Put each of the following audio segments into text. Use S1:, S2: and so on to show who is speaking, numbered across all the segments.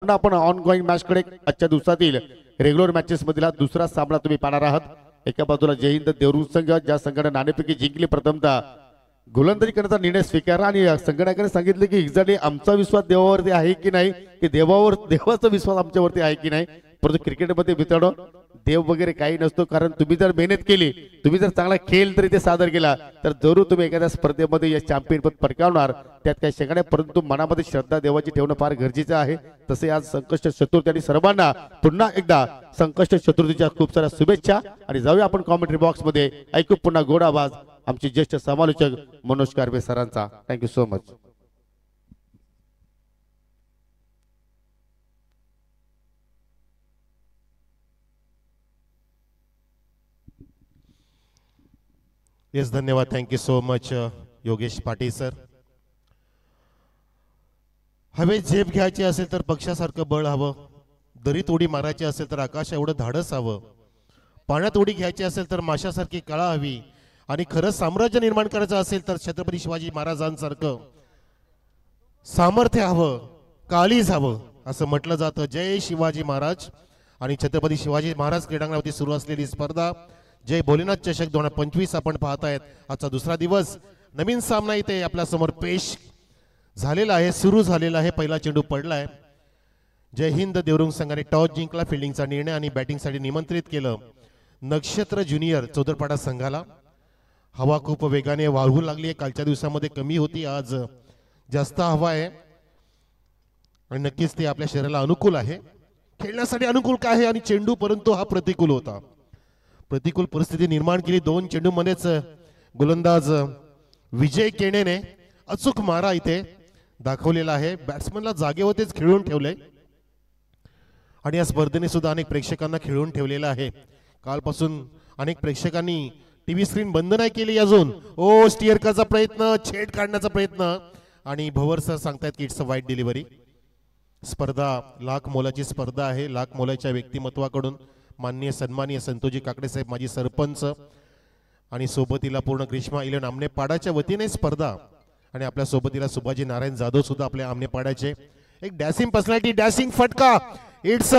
S1: आपण ongoing match कडे आजच्या दिवसातील रेग्युलर मॅचेस मधला दुसरा सामना तुम्ही पाहणार आहात। एका बाजूला जय हिंद देवरुख संघ ज्या संघाने नाणेफेकी जिंकली, प्रथमतः गोलंदाजी करण्याचा निर्णय स्वीकारला आणि संघटनाकडे सांगितले की एक्झॅक्टली आमचा विश्वास देवावरती आहे की नाही, की देवाचा विश्वास आमच्यावरती आहे की नाही। परंतु क्रिकेटमध्ये मित्रांनो देव वगैरे काही नसतो, कारण तुम्ही जर मेहनत केली, तुम्ही जर चांगला खेळ तरी ते सादर केला तर जरूर तुम्ही एखाद्या स्पर्धेमध्ये या चॅम्पियन पद पटकावणार, त्यात काही शंका नाही। परंतु मनामध्ये श्रद्धा देवाची ठेवणं फार गरजेचं आहे। तसे आज संकष्ट चतुर्थी आणि सर्वांना पुन्हा एकदा संकष्ट चतुर्थीच्या खूप साऱ्या शुभेच्छा। आणि जाऊया आपण कॉमेंट्री बॉक्स मध्ये, ऐकू पुन्हा गोड आवाज आमचे ज्येष्ठ समालोचक मनोज कारवे सरांचा। Thank you so much.
S2: येस, धन्यवाद, thank you so much Yogesh Patil sir. हवे झेप घ्यायची असेल तर पक्षासारखं बळ हवं, दरीत उडी मारायची असेल तर आकाश एवढं धाडस हवं, पाण्यात उडी घ्यायची असेल तर माशासारखी कळा हवी, आणि खरं साम्राज्य निर्माण करायचं असेल तर छत्रपती शिवाजी महाराजांसारखं सामर्थ्य हवं, काळीज हवं असं म्हटलं जातं। जय शिवाजी महाराज। आणि छत्रपती शिवाजी महाराज क्रीडांगणावरती सुरू असलेली स्पर्धा जय भोलेनाथ चषक 2025 आपण पाहतायत। आजचा दुसरा दिवस, नवीन सामना इथे आपल्या समोर पेश झालेला आहे, सुरू झालेला आहे। पहिला चेंडू पडलाय। जय हिंद देवरुख संघाने टॉस जिंकला, फिल्डिंगचा निर्णय आणि बॅटिंगसाठी निमंत्रित केलं नक्षत्र ज्युनियर चौदरपाडा संघाला। हवा खूप वेगाने वाहू लागली आहे, कालच्या दिवसामध्ये कमी होती, आज जास्त हवा आहे आणि नक्कीच ते आपल्या शरीराला अनुकूल आहे, खेळण्यासाठी अनुकूल काय आहे। आणि चेंडू परंतु हा प्रतिकूल होता, प्रतिकूल परिस्थिती निर्माण केली। दोन चेंडू मध्येच गोलंदाज विजय केणेने अचूक मारा इथे दाखवलेला आहे, बॅट्समनला जागेवरतीच खेळून ठेवले आणि या स्पर्धेने सुद्धा अनेक प्रेक्षकांना खेळून ठेवलेलं आहे। कालपासून अनेक प्रेक्षकांनी टीव्ही स्क्रीन बंद नाही केली अजून। ओ स्टिअर करायचा प्रयत्न, छेड काढण्याचा प्रयत्न, आणि भवर सर सांगतायत की इट्स अ वाईट डिलिव्हरी। स्पर्धा लाख मोलाची स्पर्धा आहे, लाख मोलाच्या व्यक्तिमत्वाकडून माननीय सन्माननीय संतोजी काकडे साहेब माजी सरपंच आणि सोबतीला पूर्ण ग्रीष्मा इलेवन आमनेपाडाच्या वतीने स्पर्धा, आणि आपल्या सोबतीला सुभाजी नारायण जाधव सुद्धा आपल्या आमनेपाड्याचे। एक डॅशिंग पर्सनॅलिटी, डॅशिंग फटका, इट्स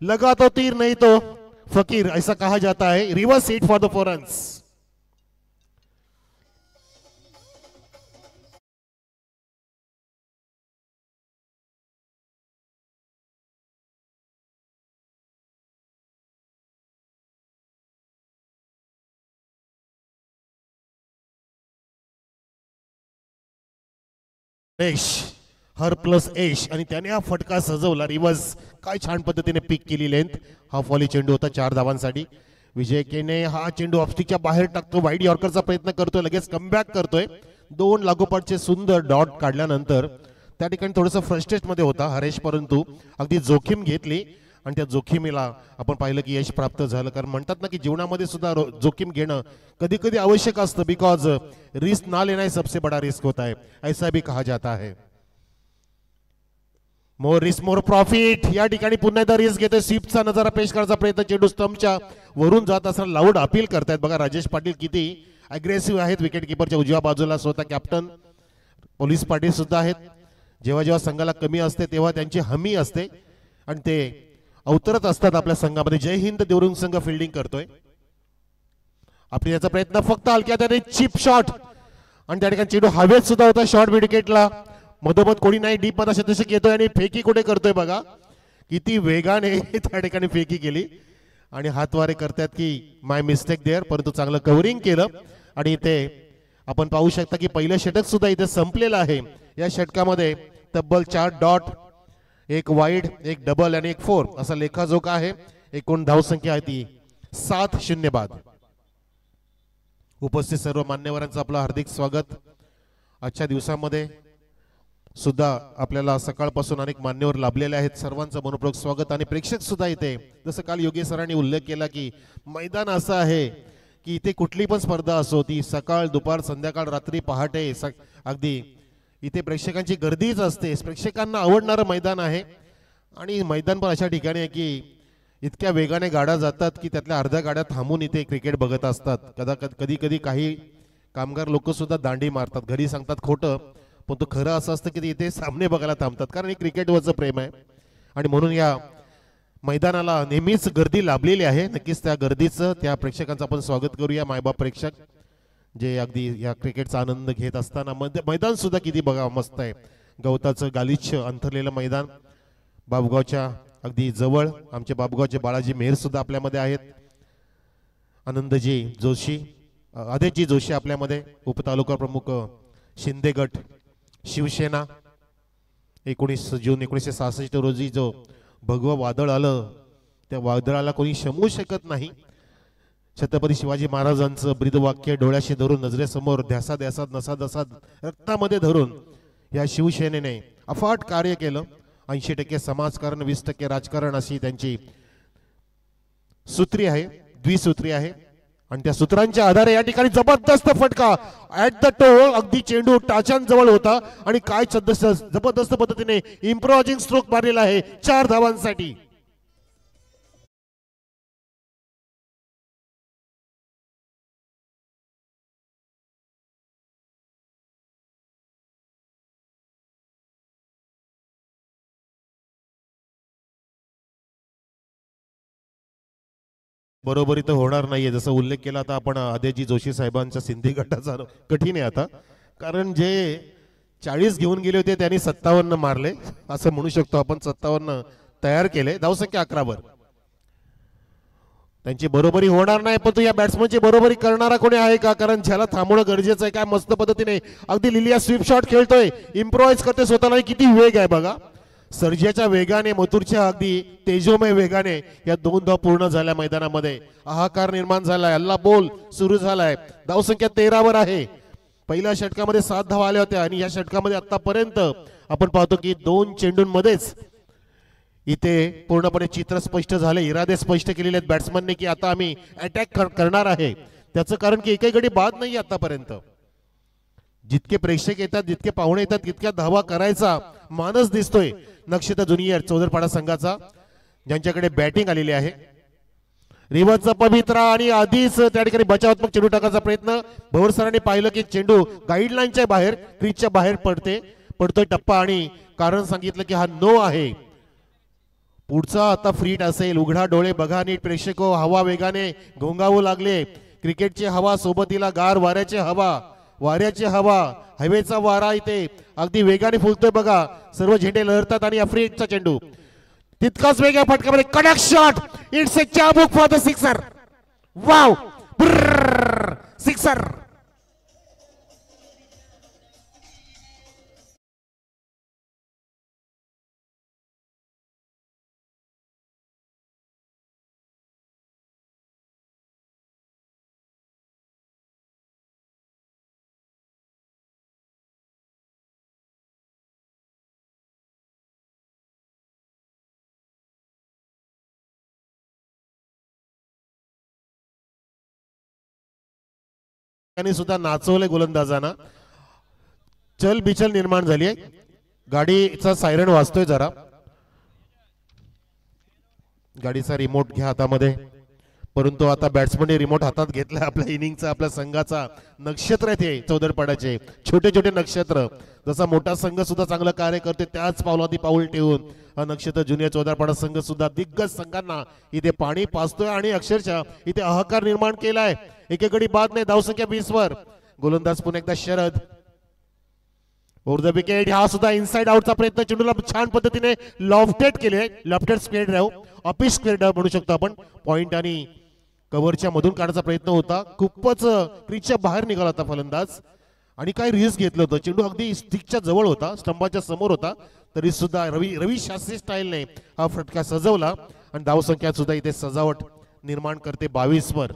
S2: लगा तो तीर नहीं तो फकीर ऐसा कहा जाता है। Reverse hit for the 4 runs. हर प्लस एश, आणि त्याने हा फटका सजवला रिवर्स, काय छान पद्धतीने पिक केली लेंथ। हा फॉली चेंडू होता 4 धावांसाठी। विजय केने हा चेंडू ऑफस्टिकच्या बाहेर टाकतो, वाईड यॉर्करचा प्रयत्न करतोय, लगेच कमबॅक करतोय। 2 लागोपाठचे सुंदर डॉट काढल्यानंतर त्या ठिकाणी थोडंसं फ्रस्ट्रेट मध्ये होता हरेश, परंतु अगदी जोखीम घेतली आणि त्या जोखीमीला आपण पाहिलं की यश प्राप्त झालं। कारण म्हणतात ना की जीवनामध्ये सुद्धा जोखीम घेणं कधी कधी आवश्यक असतं, बिकॉज रिस्क ना लेना सबसे बड़ा रिस्क होता है, ऐसा भी कहा जाता है। More risk more profit. या ठिकाणी पुन्हा एकदा रिस्क घेतोय, स्वीपचा नजारा पेश करायचा प्रयत्न, चेंडू स्टंपच्या वरून जात असताना लाऊड अपील करतायत। बघा राजेश पाटील किती अग्रेसिव्ह आहेत, विकेट किपरच्या उजव्या बाजूला स्वतः कॅप्टन पोलीस पाटील सुद्धा आहेत। जेव्हा जेव्हा संघाला कमी असते तेव्हा त्यांची हमी असते आणि ते अवतरत असतात आपल्या संघामध्ये। जय हिंद देवरुख संघ फिल्डिंग करतोय, आपली याचा प्रयत्न फक्त हलक्या त्याने चिप शॉट, आणि त्या ठिकाणी चेंडू हवेत सुद्धा होता शॉर्ट मिड विकेटला, मधोमध कोणी नाही, डीप मध्ये शतक येतोय आणि फेकी कुठे करतोय बघा, किती वेगाने त्या ठिकाणी फेकी केली आणि हातवारे करतात की माय मिस्टेक देअर, परंतु चांगलं कव्हरिंग केलं। आणि इथे आपण पाहू शकता की पहिलं षटक सुद्धा इथे संपलेलं आहे। या षटकामध्ये तब्बल 4 डॉट, 1 वाईड, 1 डबल आणि 1 4 असा लेखाजोखा आहे। एकूण धावसंख्या आहे ती 7-0 बाद। उपस्थित सर्व मान्यवरांचं आपलं हार्दिक स्वागत। आजच्या दिवसामध्ये सुद्धा आपल्याला सकाळपासून अनेक मान्यवर लाभलेले आहेत, सर्वांचं मनपूर्वक स्वागत। आणि प्रेक्षक सुद्धा इथे, जसं काल योगेश सरांनी उल्लेख केला की मैदान असं आहे की इथे कुठली पण स्पर्धा असो, ती सकाळ दुपार संध्याकाळ रात्री पहाटे अगदी इथे प्रेक्षकांची गर्दीच असते। प्रेक्षकांना आवडणारं मैदान आहे आणि मैदान पण अशा ठिकाणी आहे की इतक्या वेगाने गाड्या जातात की त्यातल्या अर्ध्या गाड्या थांबून इथे क्रिकेट बघत असतात। कधी कधी काही कामगार लोक सुद्धा दांडी मारतात, घरी सांगतात खोटं, पण तो खरं असं असतं की इथे सामने बघायला थांबतात, कारण हे क्रिकेटवरचं प्रेम आहे। आणि म्हणून या मैदानाला नेहमीच गर्दी लाभलेली आहे. नक्कीच त्या गर्दीचं त्या प्रेक्षकांचं आपण स्वागत करूया. मायबाप प्रेक्षक जे अगदी या क्रिकेटचा आनंद घेत असताना मैदान सुद्धा किती बघा मस्त आहे. गवताचं गालिच्छ अंथरलेलं मैदान. बाबुगावच्या अगदी जवळ आमचे बाबुगावचे बाळाजी मेहर सुद्धा आपल्यामध्ये आहेत. आनंदजी जोशी, आदेशजी जोशी आपल्यामध्ये, उपतालुका प्रमुख शिंदे गट शिवसेना. 19 जून 1966 रोजी जो भगवं वादळ आलं त्या वादळाला कोणी शमवू शकत नाही. छत्रपती शिवाजी महाराजांचं ब्रीदवाक्य डोळ्याशी धरून, नजरेसमोर ध्यासा ध्यासात नसा दसात रक्तामध्ये धरून या शिवसेनेने अफाट कार्य केलं. 80% समाजकारण, 20% राजकारण अशी त्यांची सूत्री आहे, द्विसूत्री आहे. आणि त्या सूत्रांच्या आधारे या ठिकाणी जबरदस्त फटका ऍट द टो, अगदी चेंडू टाचांजवळ होता आणि काय जबरदस्त पद्धतीने इम्प्रोवायझिंग स्ट्रोक मारलेला आहे 4 धावांसाठी. बरोबरी तर होणार नाहीये. जसं उल्लेख केला आता आपण आदेशजी जोशी साहेबांच्या सिंधी गटाचा कठीण आहे आता, कारण जे 40 घेऊन गेले होते त्यांनी 57 मारले असं म्हणू शकतो आपण. 57 तयार केले. धावसंख्या 11 वर. त्यांची बरोबरी होणार नाही, पण या बॅट्समनची बरोबरी करणारा कोणी आहे का? कारण ज्याला थांबवणं गरजेचं आहे. काय मस्त पद्धतीने अगदी लिलिया स्वीप शॉट खेळतोय, इम्प्रोवाइज करते स्वतःला. किती वेग आहे बघा. सर्जाच्या वेगाने, मथुरच्या अगदी तेजोमय वेगाने या 2 धावा पूर्ण झाल्या. मैदानामध्ये हाहाकार निर्माण झालाय. अल्ला बोल सुरू झालाय. धावसंख्या 13 वर आहे. पहिल्या षटकामध्ये 7 धावा आल्या होत्या आणि या षटकामध्ये आतापर्यंत आपण पाहतो की 2 चेंडूंमध्येच इथे पूर्णपणे चित्र स्पष्ट झाले, इरादे स्पष्ट केलेले आहेत बॅट्समनने की आता आम्ही अटॅक करणार आहे. त्याचं कारण की एकही गडी बाद नाही आतापर्यंत. जितके प्रेक्षक येतात, जितके पाहुणे येतात, तितक्या धावा करायचा मानस दिसतोय नक्षत्र ज्युनियर चौदरपाडा संघाचा, ज्यांच्याकडे बॅटिंग आलेली आहे. रिवर्सचा पवित्रा आणि आधीच त्या ठिकाणी बचावात्मक चेंडू टाकायचा प्रयत्न. भवर सरांनी पाहिलं की चेंडू गाईडलाईनच्या बाहेर, क्रीजच्या बाहेर पडतोय टप्पा आणि कारण सांगितलं की हा नो आहे. पुढचा आता फ्रीट असेल. उघडा डोळे बघा नीट प्रेक्षक. हवा वेगाने घोंगावू लागले. क्रिकेटची हवा सोबतीला गार वाऱ्याची हवा, हवेचा वारा इथे अगदी वेगाने फुलतोय बघा. सर्व झेंडे लहरतात आणि आफ्रिकेचा चेंडू तितकाच वेगळ्या फटकामध्ये कडक shot. It's a chabuk for the sixer. Wow, sixer. त्यांनी सुद्धा नाचवले गोलंदाजांना. चल बिचल निर्माण झाली आहे. गाडीचा सायरन वाजतोय जरा. गाडीचा रिमोट घ्या हातामध्ये. परंतु आता बॅट्समनने रिमोट हातात घेतला. आपल्या इनिंगचा, आपल्या संघाचा नक्षत्र आहे ते चौदरपाड्याचे छोटे छोटे नक्षत्र. जसा मोठा संघ सुद्धा चांगलं कार्य करते त्याच पावलादी पाऊल ठेवून हा नक्षत्र ज्युनियर चौदरपाडा संघ सुद्धा दिग्गज संघांना इथे पाणी पाजतोय आणि अक्षरशः इथे हाहाकार निर्माण केलाय. एके गडी बाद नाही. धावसंख्या 20 वर. गोलंदाज पुन्हा एकदा शरद ओव्हर द विकेट. हा सुद्धा इनसाइड आउटचा प्रयत्न. चेंडूला छान पद्धतीने लॉफ्टेड केले. Lofted square drive, office square drive म्हणू शकतो आपण. पॉइंट आणि कव्हरच्या मधून काढण्याचा प्रयत्न होता. खूपच क्रीजच्या बाहेर निघाला होता फलंदाज आणि काय रिस्क घेतलं होतं. चेंडू अगदी स्टिकच्या जवळ होता, स्टंपाच्या समोर होता, तरी सुद्धा रवी शास्त्री स्टाईलने हा फटका सजवला आणि धावसंख्या सुद्धा इथे सजावट निर्माण करते. 22 वर.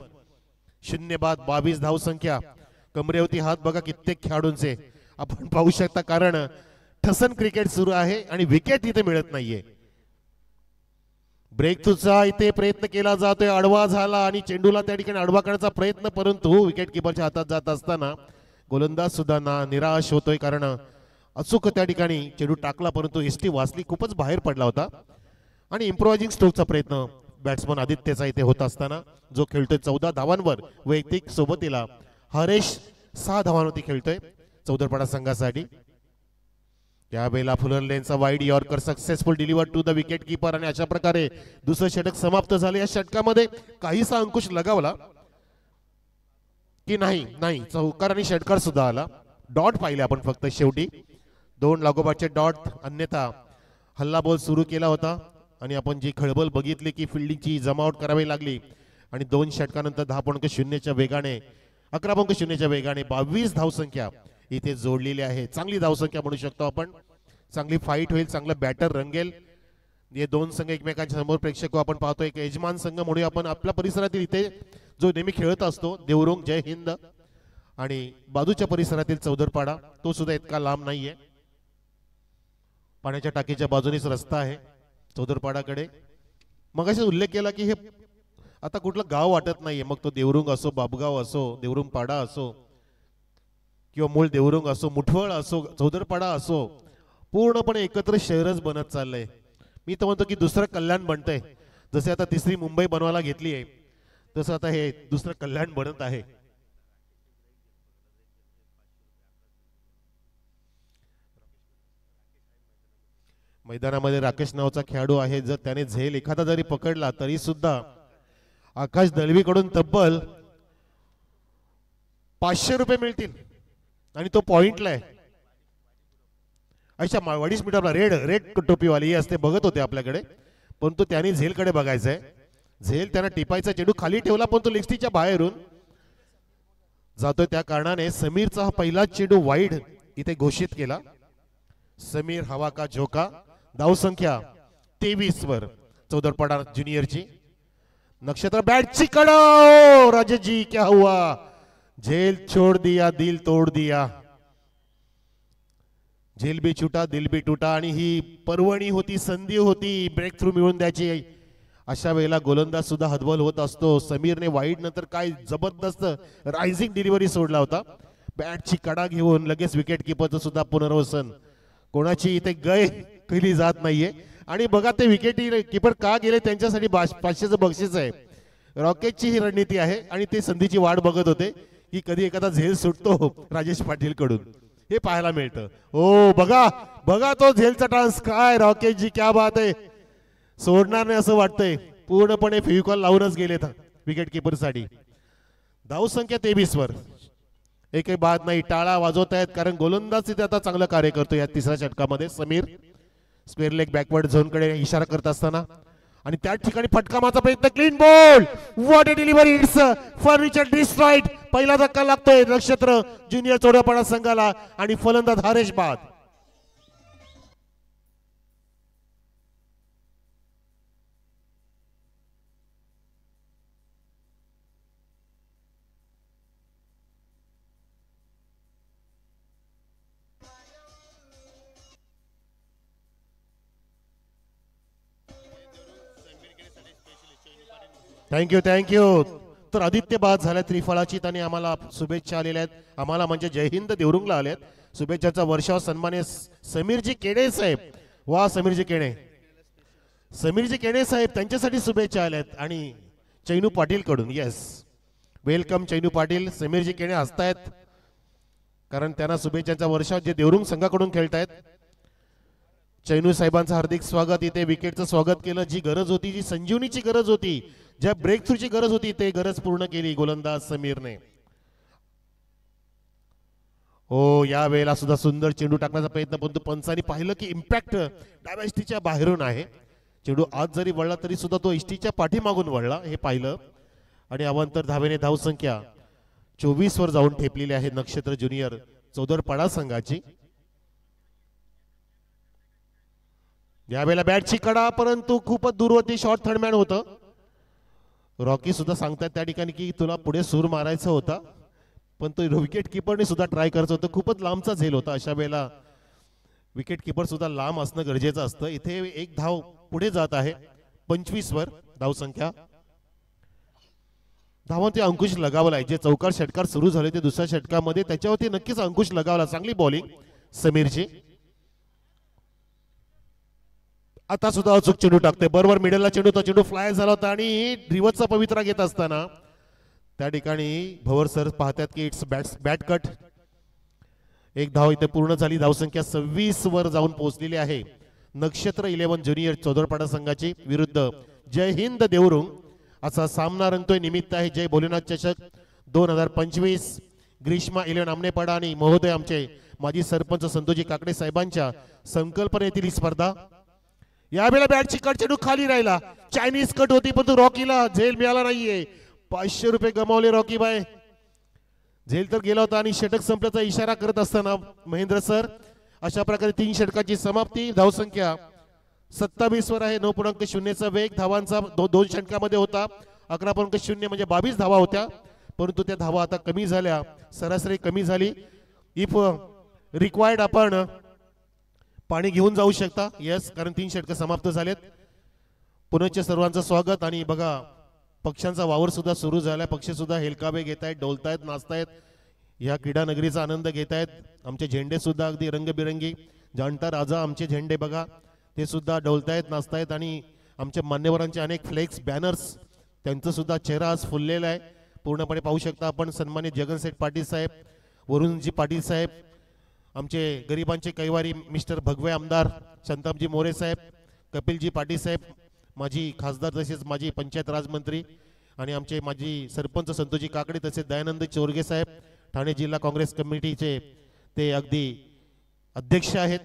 S2: 0 बाद 22 धावसंख्या. कमरेवरती हात बघा कित्येक खेळाडूंचे आपण पाहू शकता, कारण ठसन क्रिकेट सुरू आहे आणि विकेट इथे मिळत नाहीये. ब्रेक थ्रूचा इथे प्रयत्न केला जातोय. आडवा झाला आणि चेंडूला त्या ठिकाणी आडवा करण्याचा प्रयत्न, परंतु विकेट किपरच्या हातात जात असताना गोलंदाज सुद्धा निराश होतोय, कारण अचूक त्या ठिकाणी चेंडू टाकला परंतु एसटी वाचली, खूपच बाहेर पडला होता. आणि इम्प्रोवायझिंग स्ट्रोकचा प्रयत्न बॅट्समन आदित्यचा इथे होत असताना जो खेळतोय 14 धावांवर वैयक्तिक सोबतीला. हरेश 6 धावांवरती खेळतोय चौदरपाडा संघासाठी. त्यावेळेला फुलरलेनचा wide yorker successful deliver to the wicket keeper आणि अशा प्रकारे दुसरं षटक समाप्त झाले. या षटकामध्ये काहीसा अंकुश लगावला की नाही चौकार आणि षटकार सुद्धा आला. डॉट पाहिले आपण फक्त शेवटी 2 लागोपाठचे डॉट, अन्यथा हल्ला बॉल सुरू केला होता आणि आपण जी खळबळ बघितली की फिल्डिंगची जमावट करावी लागली आणि 2 षटकानंतर 10.0च्या वेगाने 11.0च्या वेगाने 22 धावसंख्या इथे जोडलेली आहे. चांगली धावसंख्या म्हणू शकतो आपण. चांगली फाईट होईल, चांगलं बॅटर रंगेल. हे 2 संघ एकमेकांच्या समोर प्रेक्षक आपण पाहतो. एक यजमान संघ म्हणूया आपण आपल्या परिसरातील इथे जो नेहमी खेळत असतो देवरुंग जय हिंद, आणि बाजूच्या परिसरातील चौदरपाडा तो सुद्धा इतका लांब नाहीये. पाण्याच्या टाकीच्या बाजूनेच रस्ता आहे चौदरपाडाकडे. मग असा उल्लेख केला की हे आता कुठलं गाव वाटत नाहीये, मग तो देवरुंग असो, बाबगाव असो, देवरुंग पाडा असो किंवा मूळ देवरुंग असो, मुठवळ असो, चौदरपाडा असो, पूर्णपणे एकत्र शहरच बनत चाललंय. मी तर म्हणतो की दुसरं कल्याण बनतंय. जसे आता तिसरी मुंबई बनवायला घेतली आहे तसं आता हे दुसरं कल्याण बनत आहे. मैदानामध्ये राकेश नावाचा खेळाडू आहे. जर त्याने झेल एखादा जरी पकडला तरी सुद्धा आकाश दळवीकडून तब्बल 500 रुपये मिळतील आणि तो पॉइंटला आहे. अच्छा, वडीस मीटरला रेड टोपीवाली असते बघत होते आपल्याकडे, परंतु त्याने झेलकडे बघायचंय. झेल त्यांना टिपायचा, चेंडू खाली ठेवला पण तो लेगस्टीच्या बाहेरून जातोय. त्या कारणाने समीरचा हा पहिला चेंडू वाईड इथे घोषित केला. समीर हवा का झोका. धावसंख्या 23 वर चौदरपाडा ज्युनियरची. नक्षत्र बॅटची कडा. राजेश जी क्या हुआ, झेल छोड़ दिया दिल तोड़ दिया. झेल भी छुटा दिल भी टूटा. आणि ही पर्वणी होती, संधी होती ब्रेक थ्रू मिळवून द्यायची. अशा वेळेला गोलंदाज सुद्धा हतबल होत असतो. समीरने वाईड नंतर काय जबरदस्त रायझिंग डिलिव्हरी सोडला होता. बॅटची कडा घेऊन लगेच विकेट किपरचं सुद्धा पुनर्वसन. कोणाची इथे गय केली जात नाहीये. आणि बघा ते विकेट किपर का गेले, त्यांच्यासाठी 500चं बक्षीस आहे. रॉकेटची ही रणनीती आहे आणि ते संधीची वाट बघत होते की कधी एखादा झेल सुटतो राजेश पाटील कडून, हे पाहायला मिळतं. हो बघा बघा तो झेलचा डान्स. काय रॉकेटजी क्या बात आहे. सोडणार नाही असं वाटतंय. पूर्णपणे फेविकॉल लावूनच गेलेत विकेट किपर साठी. धावसंख्या 23 वर. एकही बाद नाही. टाळा वाजवत आहेत कारण गोलंदाज तिथे आता चांगलं कार्य करतो. या तिसऱ्या षटकामध्ये Sameer square leg backward zone कडे इशारा करत असताना आणि त्या ठिकाणी फटका मारचा प्रयत्न. Clean ball. What a delivery. It's furniture destroyed. पहिला धक्का लागतोय नक्षत्र ज्युनियर चौदापाडा संघाला आणि फलंदाज हरेश बाद. थँक्यू. तर आदित्य बाद झाल्या त्रिफळाची आणि आम्हाला शुभेच्छा आलेल्या आहेत. आम्हाला म्हणजे जय हिंद देवरुंगला आल्यात शुभेच्छाचा वर्षाव. सन्मान्य समीरजी केणे साहेब. वा समीरजी केणे साहेब त्यांच्यासाठी शुभेच्छा आल्यात आणि चैनू पाटील कडून. Yes, welcome Chainu Patil. समीरजी केणे हसतायत कारण त्यांना शुभेच्छाचा वर्षाव जे देवरुंग संघाकडून खेळतायत. चैनू साहेबांचं हार्दिक स्वागत. इथे विकेटचं स्वागत केलं. जी गरज होती, जी संजीवनीची गरज होती, ज्या ब्रेक थ्रूची गरज होती, ते गरज पूर्ण केली गोलंदाज समीरने. हो, या वेळेला सुद्धा सुंदर चेंडू टाकण्याचा प्रयत्न, परंतु पंचांनी पाहिलं की इम्पॅक्ट डाव्या इष्टीच्या बाहेरून आहे. चेंडू आत जरी वळला तरी सुद्धा तो इष्टीच्या पाठीमागून वळला हे पाहिलं आणि अवांतर धावेने धावसंख्या 24 वर जाऊन ठेपलेली आहे नक्षत्र ज्युनियर चौदरपाडा संघाची. यावेळेला बॅटची कडा, परंतु खूपच दूरवरती शॉर्ट थर्डमॅन होतं. रॉकी सुद्धा सांगतात त्या ठिकाणी की तुला पुढे सूर मारायचा होता, पण तो विकेट किपरने सुद्धा ट्राय करायचं होतं. खूपच लांबचा झेल होता. अशा वेळेला विकेट किपर सुद्धा लांब असणं गरजेचं असतं. इथे एक धाव पुढे जात आहे 25 वर धावसंख्या. धावांचे अंकुश लगावलाय. जे चौकार षटकार सुरू झाले ते दुसऱ्या षटकामध्ये त्याच्यावरती नक्कीच अंकुश लगावला. चांगली बॉलिंग समीरची. आता सुद्धा अचूक चेंडू टाकते. बरोबर मिडलला चेंडू, तो चेंडू फ्लाय झाला होता आणि रिव्हर्सचा पवित्रा घेत असताना त्या ठिकाणी भवर सर पाहतात की इट्स बॅट कट. एक धाव इथे पूर्ण झाली. धावसंख्या 26 वर जाऊन पोहोचलेली आहे. नक्षत्र 11 ज्युनियर चौदरपाडा संघाची विरुद्ध जय हिंद देवरुंग असा सामना रंगतोय. निमित्त आहे जय भोलेनाथ चषक 2025. ग्रीष्मा 11 आमनेपाडा आणि महोदय आमचे माजी सरपंच संतोजी काकडे साहेबांच्या संकल्पनेतील ही स्पर्धा. यावेळेला बॅटची कट चेंडू खाली राहिला. चायनीज कट होती परंतु रॉकीला झेल मिळाला नाहीये. 500 रुपये गमावले रॉकी बाय. झेल तर गेला होता आणि षटक संपल्याचा इशारा करत असताना महेंद्र सर अशा प्रकारे 3 षटकाची समाप्ती. धावसंख्या 27 वर आहे. 9.0चा वेग. धावांचा 2 षटकामध्ये होता 11.0 म्हणजे 22 धावा होत्या. परंतु त्या धावा आता कमी झाल्या. सरासरी कमी झाली. इफ रिक्वायर्ड आपण पाणी घेऊन जाऊ शकता. यस, कारण 3 षटक समाप्त झालेत. पुनश्च सर्वांचं स्वागत. आणि बघा पक्ष्यांचा वावर सुद्धा सुरू झालाय. पक्षी सुद्धा हेलकावे घेत आहेत, डोलतायत, नाचतायत. या क्रीडा नगरीचा आनंद घेत आहेत. आमचे झेंडे सुद्धा अगदी रंगबिरंगी जाणता राजा आमचे झेंडे बघा ते सुद्धा डोलतायत, नाचतायत. आणि आमच्या मान्यवरांचे अनेक फ्लेक्स बॅनर्स त्यांचं सुद्धा चेहरा आज फुललेला आहे. पूर्णपणे पाहू शकता आपण. सन्मानित जगनसेठ पाटील साहेब, वरुणजी पाटील साहेब, आमचे गरिबांचे कैवारी मिस्टर भगवे आमदार शांतामजी मोरे साहेब, कपिलजी पाटील साहेब माजी खासदार तसेच माजी पंचायत राज मंत्री, आणि आमचे माजी सरपंच संतोजी काकडे तसेच दयानंद चोरगे साहेब ठाणे जिल्हा काँग्रेस कमिटीचे ते अगदी अध्यक्ष आहेत.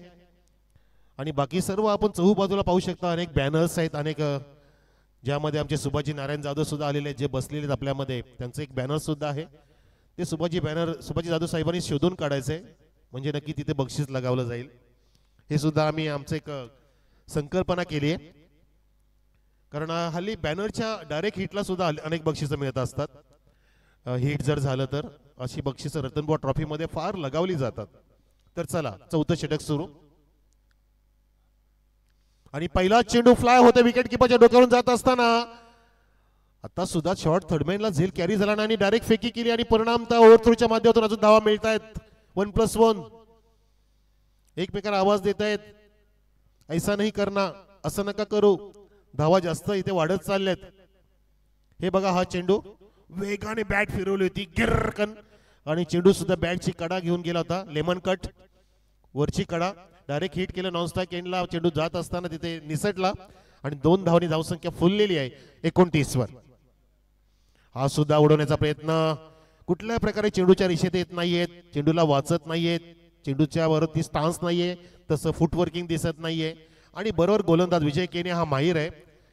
S2: आणि बाकी सर्व आपण चहूबाजूला पाहू शकता. अनेक बॅनर्स आहेत, अनेक ज्यामध्ये आमचे सुभाजी नारायण जाधव सुद्धा आलेले आहेत जे बसलेले आहेत आपल्यामध्ये. त्यांचं एक बॅनर सुद्धा आहे. ते सुभाजी जाधव साहेबांनी शोधून काढायचंय म्हणजे नक्की तिथे बक्षीस लगावलं जाईल. हे सुद्धा आम्ही आमचं एक संकल्पना केली आहे. कारण हल्ली बॅनरच्या डायरेक्ट हिटला सुद्धा अनेक बक्षिसं मिळत असतात. हिट जर झालं तर अशी बक्षिसं रतनबुवा ट्रॉफीमध्ये फार लगावली जातात. तर चला 4थं षटक सुरू. आणि पहिला चेंडू फ्लाय होते विकेट किपरच्या डोक्यावरून जात असताना आता सुद्धा शॉर्ट थर्डमॅनला झेल कॅरी झाला नाही आणि डायरेक्ट फेकी केली. आणि परिणामतः ओव्हरथ्रोच्या माध्यमातून अजून धावा मिळत आहेत. 1+1 एकमेकांना आवाज देत आहेत. ऐसा नाही करना, असं नका करू. धावा जास्त इथे वाढत चालल्यात. हे बघा हा चेंडू वेगाने बॅट फिरवली होती गिरकन आणि चेंडू सुद्धा बॅटची कडा घेऊन गेला होता. लेमन कट वरची कडा डायरेक्ट हिट केलं. नॉनस्ट्राइक एंडला चेंडू जात असताना तिथे निसटला आणि 2 धावांनी धावसंख्या फुललेली आहे 29 वर. हा सुद्धा उडवण्याचा प्रयत्न. कुठल्या प्रकारे चेंडूच्या रेषेत येत नाहीयेत, चेंडूला वाचत नाहीयेत, चेंडूच्या वरती स्टान्स नाहीये, तसं फुटवर्किंग दिसत नाहीये. आणि बरोबर गोलंदाज विजय केने हा माहीर आहे,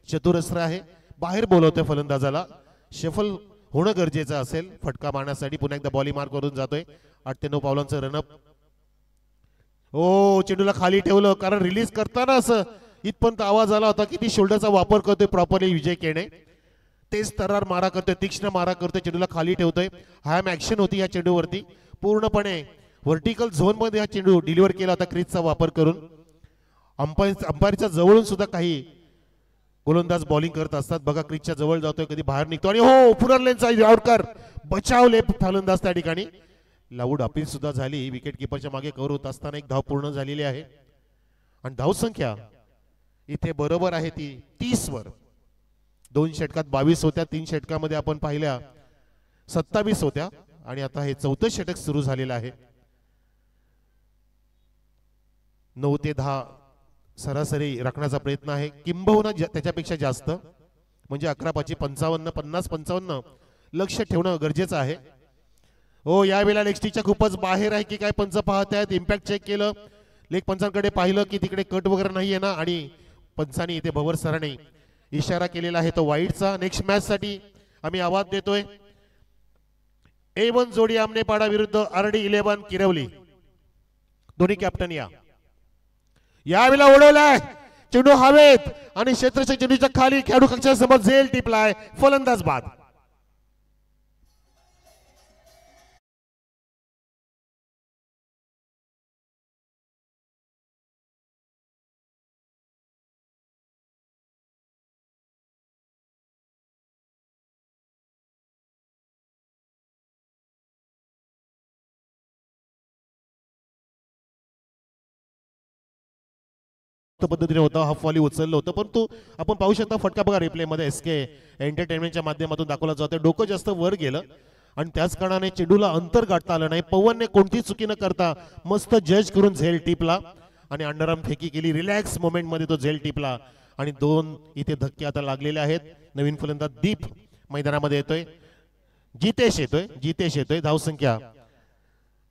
S2: चतुरस्र आहे. बाहेर बोलवतोय फलंदाजाला. शफल होणं गरजेचं असेल फटका मारण्यासाठी. पुन्हा एकदा बॉली मार्क करून जातोय. 8 ते 9 पावलांचं रनअप. ओ चेंडूला खाली ठेवलं कारण रिलीज करताना असं इथपर्यंत आवाज आला होता की ती शोल्डरचा वापर करतोय प्रॉपरली विजय केने. तेच तरार मारा करतोय, तीक्ष्ण मारा करतोय, चेंडूला खाली ठेवतोय. हॅम ऍक्शन होती या चेंडूवरती. पूर्णपणे व्हर्टिकल झोन मध्ये हा चेंडू डिलिव्हर केला होता क्रीजचा वापर करून. अंपायरच्या जवळून सुद्धा काही गोलंदाज बॉलिंग करत असतात. बघा क्रीजच्या जवळ जातोय, कधी बाहेर निघतो आणि हो पुनर्लेनचा यावरकर बचावले फलंदाज त्या ठिकाणी. लाऊड अपील सुद्धा झाली. विकेट किपरच्या मागे कव्हर होत असताना एक धाव पूर्ण झालेली आहे. आणि धावसंख्या इथे बरोबर आहे ती 30 वर. 2 षटकात 22 होत्या, 3 षटकामध्ये आपण पाहिल्या 27 होत्या. आणि आता हे 4थं षटक सुरू झालेलं आहे. 9 ते 10 सरासरी राखण्याचा प्रयत्न आहे, किंबहुना त्याच्यापेक्षा जास्त. म्हणजे 11 55 50-55 लक्ष ठेवणं गरजेचं आहे. हो यावेळेला लेगस्टिकच्या खूपच बाहेर आहे की काय पंच पाहत आहेत. इम्पॅक्ट चेक केलं, लेग पंचांकडे पाहिलं की तिकडे कट वगैरे नाहीये ना. आणि पंचांनी इथे भवर सरांनी इशारा केलेला आहे तो वाईटचा. नेक्स्ट मॅच साठी आम्ही आवाज देतोय. A1 जोडी आमनेपाडा विरुद्ध RD 11 किरवली. दोन्ही कॅप्टन यावेळेला उडवलाय चेंडू हवेत आणि क्षेत्रच्या चेंडूच्या खाली खेळाडू कक्षासमोर झेल टिपलाय. फलंदाज बाद. पद्धतीने होता. हाफ वॉली उचललं होतं परंतु आपण पाहू शकता फटका बघा रिप्ले मध्ये SK एंटरटेनमेंटच्या माध्यमातून दाखवला जातोय. डोकं जास्त वर गेलं आणि त्याच कारणाने चेंडूला अंतर गाठता आलं नाही. पवनने कोणती चुकी न करता मस्त जज करून झेल टिपला आणि अंडरआर्म फेकी केली. रिलॅक्स मोमेंट मध्ये तो झेल टिपला आणि 2 इथे धक्के आता लागलेले आहेत. नवीन फलंदाज दीप मैदानामध्ये येतोय. जितेश येतोय. धावसंख्या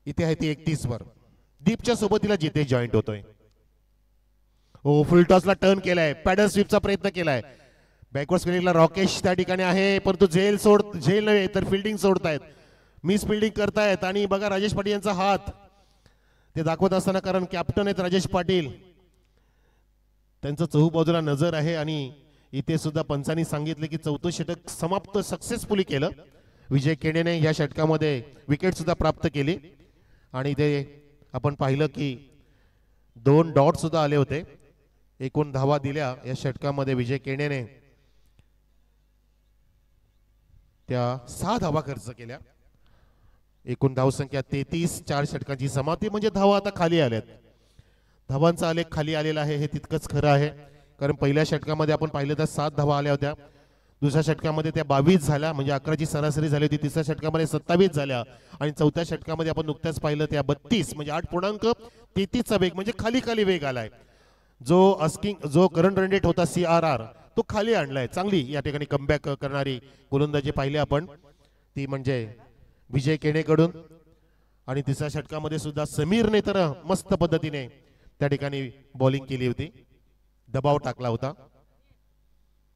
S2: इथे आहे ती 31 वर. दीपच्या सोबतीला जितेश जॉईंट होतोय. हो, फुल टॉसला टर्न केलाय. पॅडल स्वीपचा प्रयत्न केलाय. बॅकवर्ड स्पिनिंगला राकेश त्या ठिकाणी आहे, परंतु झेल नव्हे तर फिल्डिंग सोडतायत. मिस फिल्डिंग करतायत. आणि बघा राजेश पाटील यांचा हात ते दाखवत असताना, कारण कॅप्टन आहेत राजेश पाटील, त्यांचं चहूबाजूला नजर आहे. आणि इथे सुद्धा पंचांनी सांगितले की 4थं षटक समाप्त सक्सेसफुली केलं. विजय केणेने या षटकामध्ये विकेट सुद्धा प्राप्त केली. आणि इथे आपण पाहिलं की 2 डॉट सुद्धा आले होते. एकूण धावा दिल्या या षटकामध्ये विजय केणेने त्या 6 धावा खर्च केल्या. एकूण धावसंख्या 33. 4 षटकांची समाप्ती म्हणजे धावा आता खाली आल्यात. धावांचा आलेख खाली आलेला आहे हे तितकंच खरं आहे, कारण पहिल्या षटकामध्ये आपण पाहिलं तर 7 धावा आल्या होत्या. दुसऱ्या षटकामध्ये त्या 22 झाल्या, म्हणजे 11ची सरासरी झाली होती. तिसऱ्या षटकामध्ये 27 झाल्या आणि चौथ्या षटकामध्ये आपण नुकत्याच पाहिलं त्या 32 म्हणजे 8.33 चा वेग, म्हणजे खाली खाली वेग आलाय. जो करंट रन रेट होता CRR तो खाली आणलाय. चांगली या ठिकाणी कमबॅक करणारी गोलंदाजी पाहिली आपण, ती म्हणजे विजय केणेकडून. आणि तिसऱ्या षटकामध्ये सुद्धा समीरने तर मस्त पद्धतीने त्या ठिकाणी बॉलिंग केली होती. दबाव टाकला होता.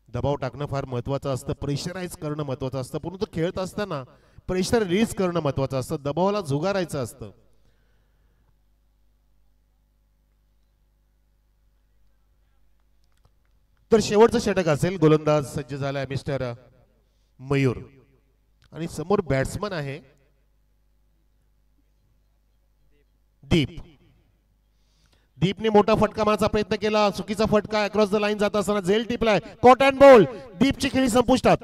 S2: दबाव टाकणं फार महत्वाचं असतं, प्रेशराईज करणं महत्वाचं असतं, परंतु खेळत असताना प्रेशर रिलीज करणं महत्वाचं असतं, दबावाला झुगारायचं असतं. तर शेवटचं षटक असेल. गोलंदाज सज्ज झालाय मिस्टर मयूर आणि समोर बॅट्समन आहे दीपने मोठा फटका मारण्याचा प्रयत्न केला. चुकीचा फटका अक्रॉस द लाईन जात असताना झेल टिपलाय. Caught and ball. दीपची खेळी संपुष्टात.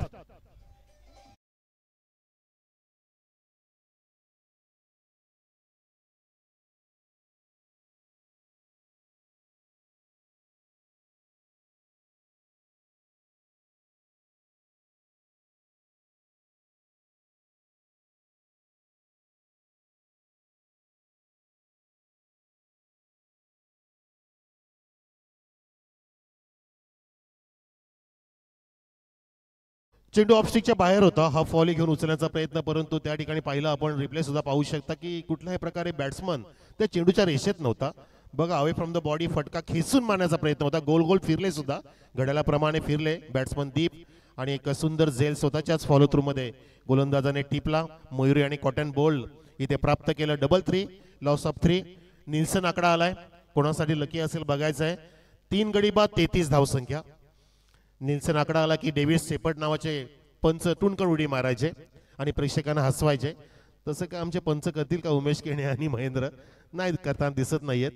S2: चेंडू ऑफस्टिकच्या बाहेर होता. हा फॉली घेऊन उचलण्याचा प्रयत्न, परंतु त्या ठिकाणी पाहिलं आपण रिप्ले सुद्धा पाहू शकता की कुठल्याही प्रकारे बॅट्समन त्या चेंडूच्या रेषेत नव्हता. बघा, अवे फ्रॉम द बॉडी फटका खेचून मारण्याचा प्रयत्न होता. गोल गोल फिरले सुद्धा, घड्याळाप्रमाणे फिरले बॅट्समन दीप. आणि एक सुंदर झेल स्वतःच्याच फॉलो थ्रू मध्ये गोलंदाजाने टिपला. मयुरी आणि कॉटन बोल्ड इथे प्राप्त केलं. 3-3 लॉस ऑफ 3. निल्सन आकडा आलाय, कोणासाठी लकी असेल बघायचं आहे. 3 गडी बाद 33 धावसंख्या. निल्सन आकडा आला की डेव्हिस शेपर्ड नावाचे पंच टुणकन उडी मारायचे आणि प्रेक्षकांना हसवायचे. तसं काय आमचे पंच करतील का उमेश केणे आणि महेंद्र? नाही करताना दिसत नाहीयेत.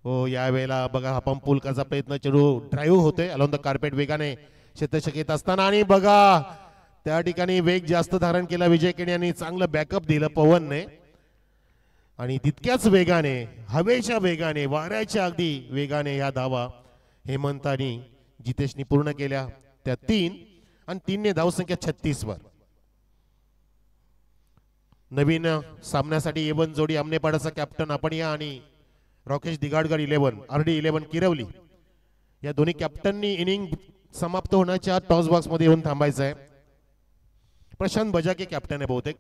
S2: हो, यावेळेला बघा हा पंप पुलकाचा प्रयत्न, चेंडू ड्राईव्ह होते अलॉंग द कार्पेट वेगाने क्षेत्ररक्षक येत असताना. आणि बघा त्या ठिकाणी वेग जास्त धारण केला विजय केणे यांनी. चांगलं बॅकअप दिलं पवनने आणि तितक्याच वेगाने, हवेच्या वेगाने, वाऱ्याच्या अगदी वेगाने या धावा हेमंतानी जितेशनी पूर्ण केल्या. त्या 3 आणि 3 ने धावसंख्या 36 वर. नवीन सामन्यासाठी A1 जोडी आमनेपाडाचा कॅप्टन आपण या आणि राकेश दिगाडकर 11 RD 11 किरवली या दोन्ही कॅप्टननी इनिंग समाप्त होण्याच्या टॉस बॉक्स मध्ये येऊन थांबायचं आहे. प्रशांत बजाके कॅप्टन आहे बहुतेक.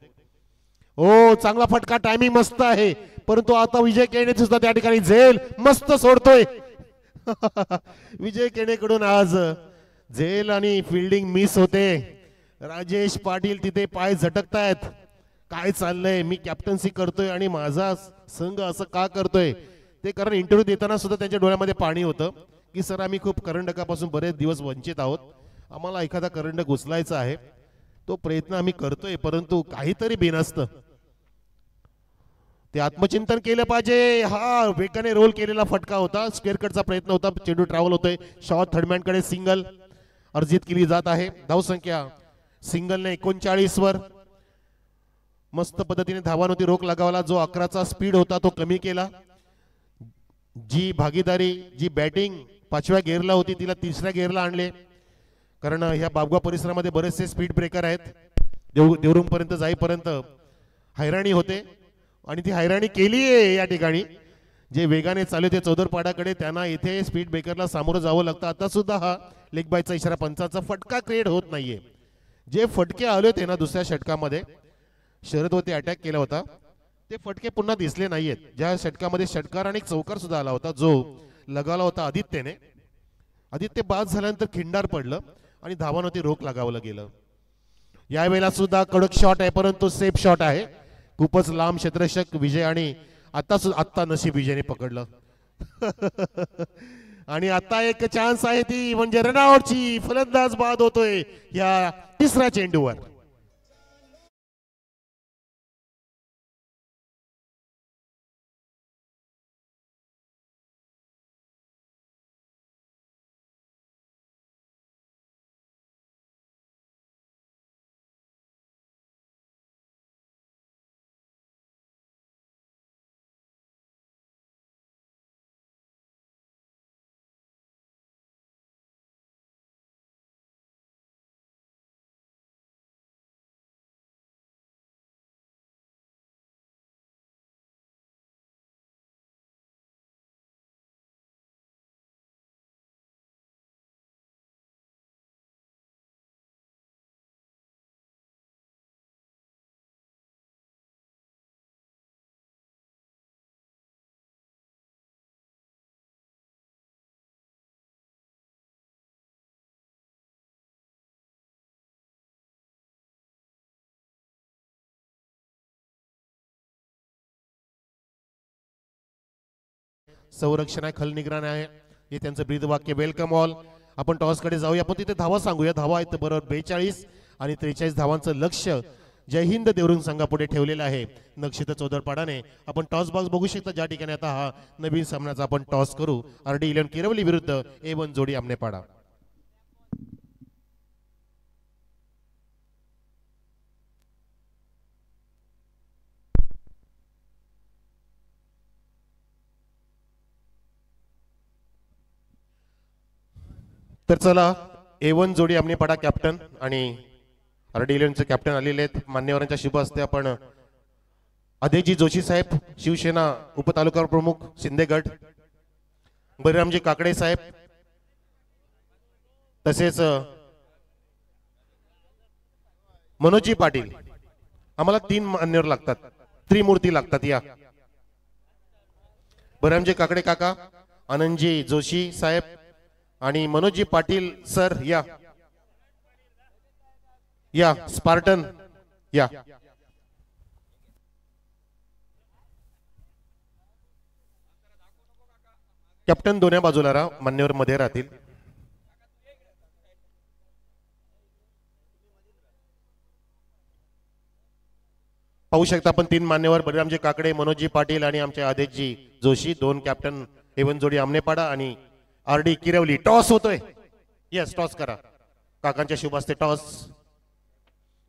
S2: हो, चांगला फटका, टायमिंग मस्त आहे, परंतु आता विजय केणे सुद्धा त्या ठिकाणी झेल मस्त सोडतोय. विजय केणेकडून आज झेल आणि फिल्डिंग मिस होते. राजेश पाटील तिथे पाय झटकतायत. काय चाललंय, मी कॅप्टन्सी करतोय आणि माझा संघ असं का करतोय ते, कारण इंटरव्ह्यू देताना सुद्धा त्यांच्या डोळ्यामध्ये पाणी होतं की सर आम्ही खूप करंडकापासून बरेच दिवस वंचित आहोत, आम्हाला एखादा करंडक उचलायचा आहे, तो प्रयत्न आम्ही करतोय, परंतु काहीतरी बिनसतं. ते आत्मचिंतन केलं पाहिजे. हा वेगाने रोल केलेला फटका होता, स्क्वेअर कटचा प्रयत्न होता, चेंडू ट्रॅव्हल होतोय. शॉट थर्डमॅन कडे सिंगल अर्जित केली जात आहे. धावसंख्या सिंगलने 39 वर. मस्त पद्धतीने धावांवरती रोख लगावला. जो 11चा स्पीड होता तो कमी केला. जी भागीदारी, जी बॅटिंग 5व्या गिअरला होती तिला 3ऱ्या गिअरला आणले, कारण ह्या बाबगा परिसरामध्ये बरेचसे स्पीड ब्रेकर आहेत. देवरुंगपर्यंत जाईपर्यंत हैराणी होते आणि ती हैराणी केली आहे या ठिकाणी. जे वेगाने चालू होते चौदरपाड्याकडे त्यांना इथे स्पीड ब्रेकरला सामोरं जावं लागतं. आता सुद्धा हा लेग बायचा इशारा पंचाचा फटका क्रिएट होत नाहीये. जे फटके आले होते ना दुसऱ्या षटकामध्ये शरदवरती अटॅक केला होता ते फटके पुन्हा दिसले नाहीयेत. ज्या षटकामध्ये षटकार आणि एक चौकार सुद्धा आला होता जो लगावला होता आदित्यने. आदित्य बाद झाल्यानंतर खिंडार पडलं आणि धावांवरती रोख लागावलं गेलं. यावेळेला सुद्धा कडक शॉट आहे परंतु सेफ शॉट आहे. खूपच लांब क्षेत्ररक्षक विजय आणि आत्ता नशीब विजयने पकडलं. आणि आता एक चान्स आहे ती म्हणजे रनआउटची. फलंदाज बाद होतोय या तिसऱ्या चेंडूवर. संरक्षण आहे खल निगराण आहे हे त्यांचं ब्रीद वाक्य. Welcome all. आपण टॉस कडे जाऊया. आपण तिथे धावा सांगूया. धावा आहेत बरोबर 42 आणि 43 धावांचं लक्ष जय हिंद देवरुंग संघापुढे ठेवलेलं आहे. नक्षित चौदरपाडाने आपण टॉस बॉक्स बघू शकता ज्या ठिकाणी आता हा नवीन सामन्याचा आपण टॉस करू. RD11 किरवली विरुद्ध A1 जोडी आमनेपाडा. तर चला A1 जोडी आमनेपाडा कॅप्टन आणि RD11 कॅप्टन आलेले आहेत. मान्यवरांच्या शुभ हस्ते आपण अधेजी जोशी साहेब शिवसेना उपतालुका प्रमुख शिंदेगड, बळीरामजी काकडे साहेब तसेच मनोजी पाटील. आम्हाला 3 मान्यवर लागतात, त्रिमूर्ती लागतात. या बळीरामजी काकडे काका, आनंदजी जोशी साहेब आणि मनोजी पाटील सर. या या स्पार्टन या. कॅप्टन दोन्ही बाजूला राहा, मान्यवर मध्ये राहतील. पाहू शकता आपण 3 मान्यवर बळीरामजी काकडे, मनोजी पाटील आणि आमचे आदेशजी जोशी. 2 कॅप्टन A1 जोडी आमनेपाडा आणि RD किरवली. टॉस होतोय. यस टॉस करा. काकांच्या शुभ हस्ते टॉस.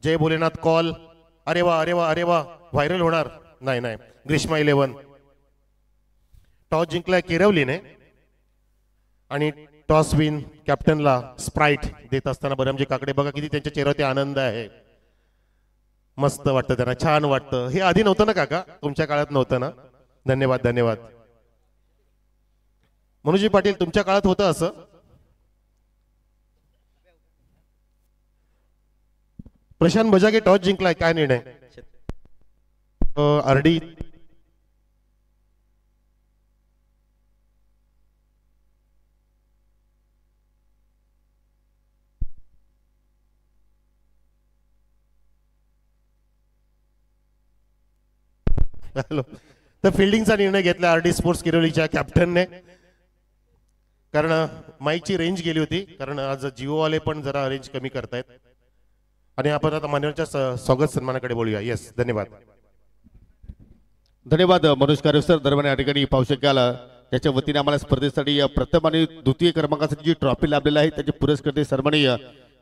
S2: जय भोलेनाथ कॉल. अरे वा अरे वा अरे वा. व्हायरल होणार नाही. नाही ग्रीष्मा 11 टॉस जिंकलाय किरवलीने आणि टॉस विन कॅप्टनला स्प्राईट देत असताना बळीरामजी काकडे बघा किती त्यांच्या चेहऱ्यावरती आनंद आहे. मस्त वाटतं त्यांना, छान वाटतं. हे आधी नव्हतं ना काका, तुमच्या काळात नव्हतं ना. धन्यवाद धन्यवाद. मनोजी पाटील तुमच्या काळात होतं असं? प्रशांत बजागे टॉस जिंकलाय, काय निर्णय? RD hello. तर फिल्डिंगचा निर्णय घेतला RD स्पोर्ट्स किरोलीच्या कॅप्टनने, कारण माईकची रेंज गेली होती. कारण आज जिओवाले पण जरा रेंज कमी करतायत. आणि आपण आता मान्यवरच्या स्वागत सन्मानाकडे बोलूया. येस धन्यवाद.
S1: धन्यवाद मनोज कारवे सर. दरम्यान या ठिकाणी पाहू शकाल त्याच्या वतीने आम्हाला स्पर्धेसाठी प्रथम आणि द्वितीय क्रमांकासाठी जी ट्रॉफी लाभलेली आहे त्याचे पुरस्कर्ते सन्माननीय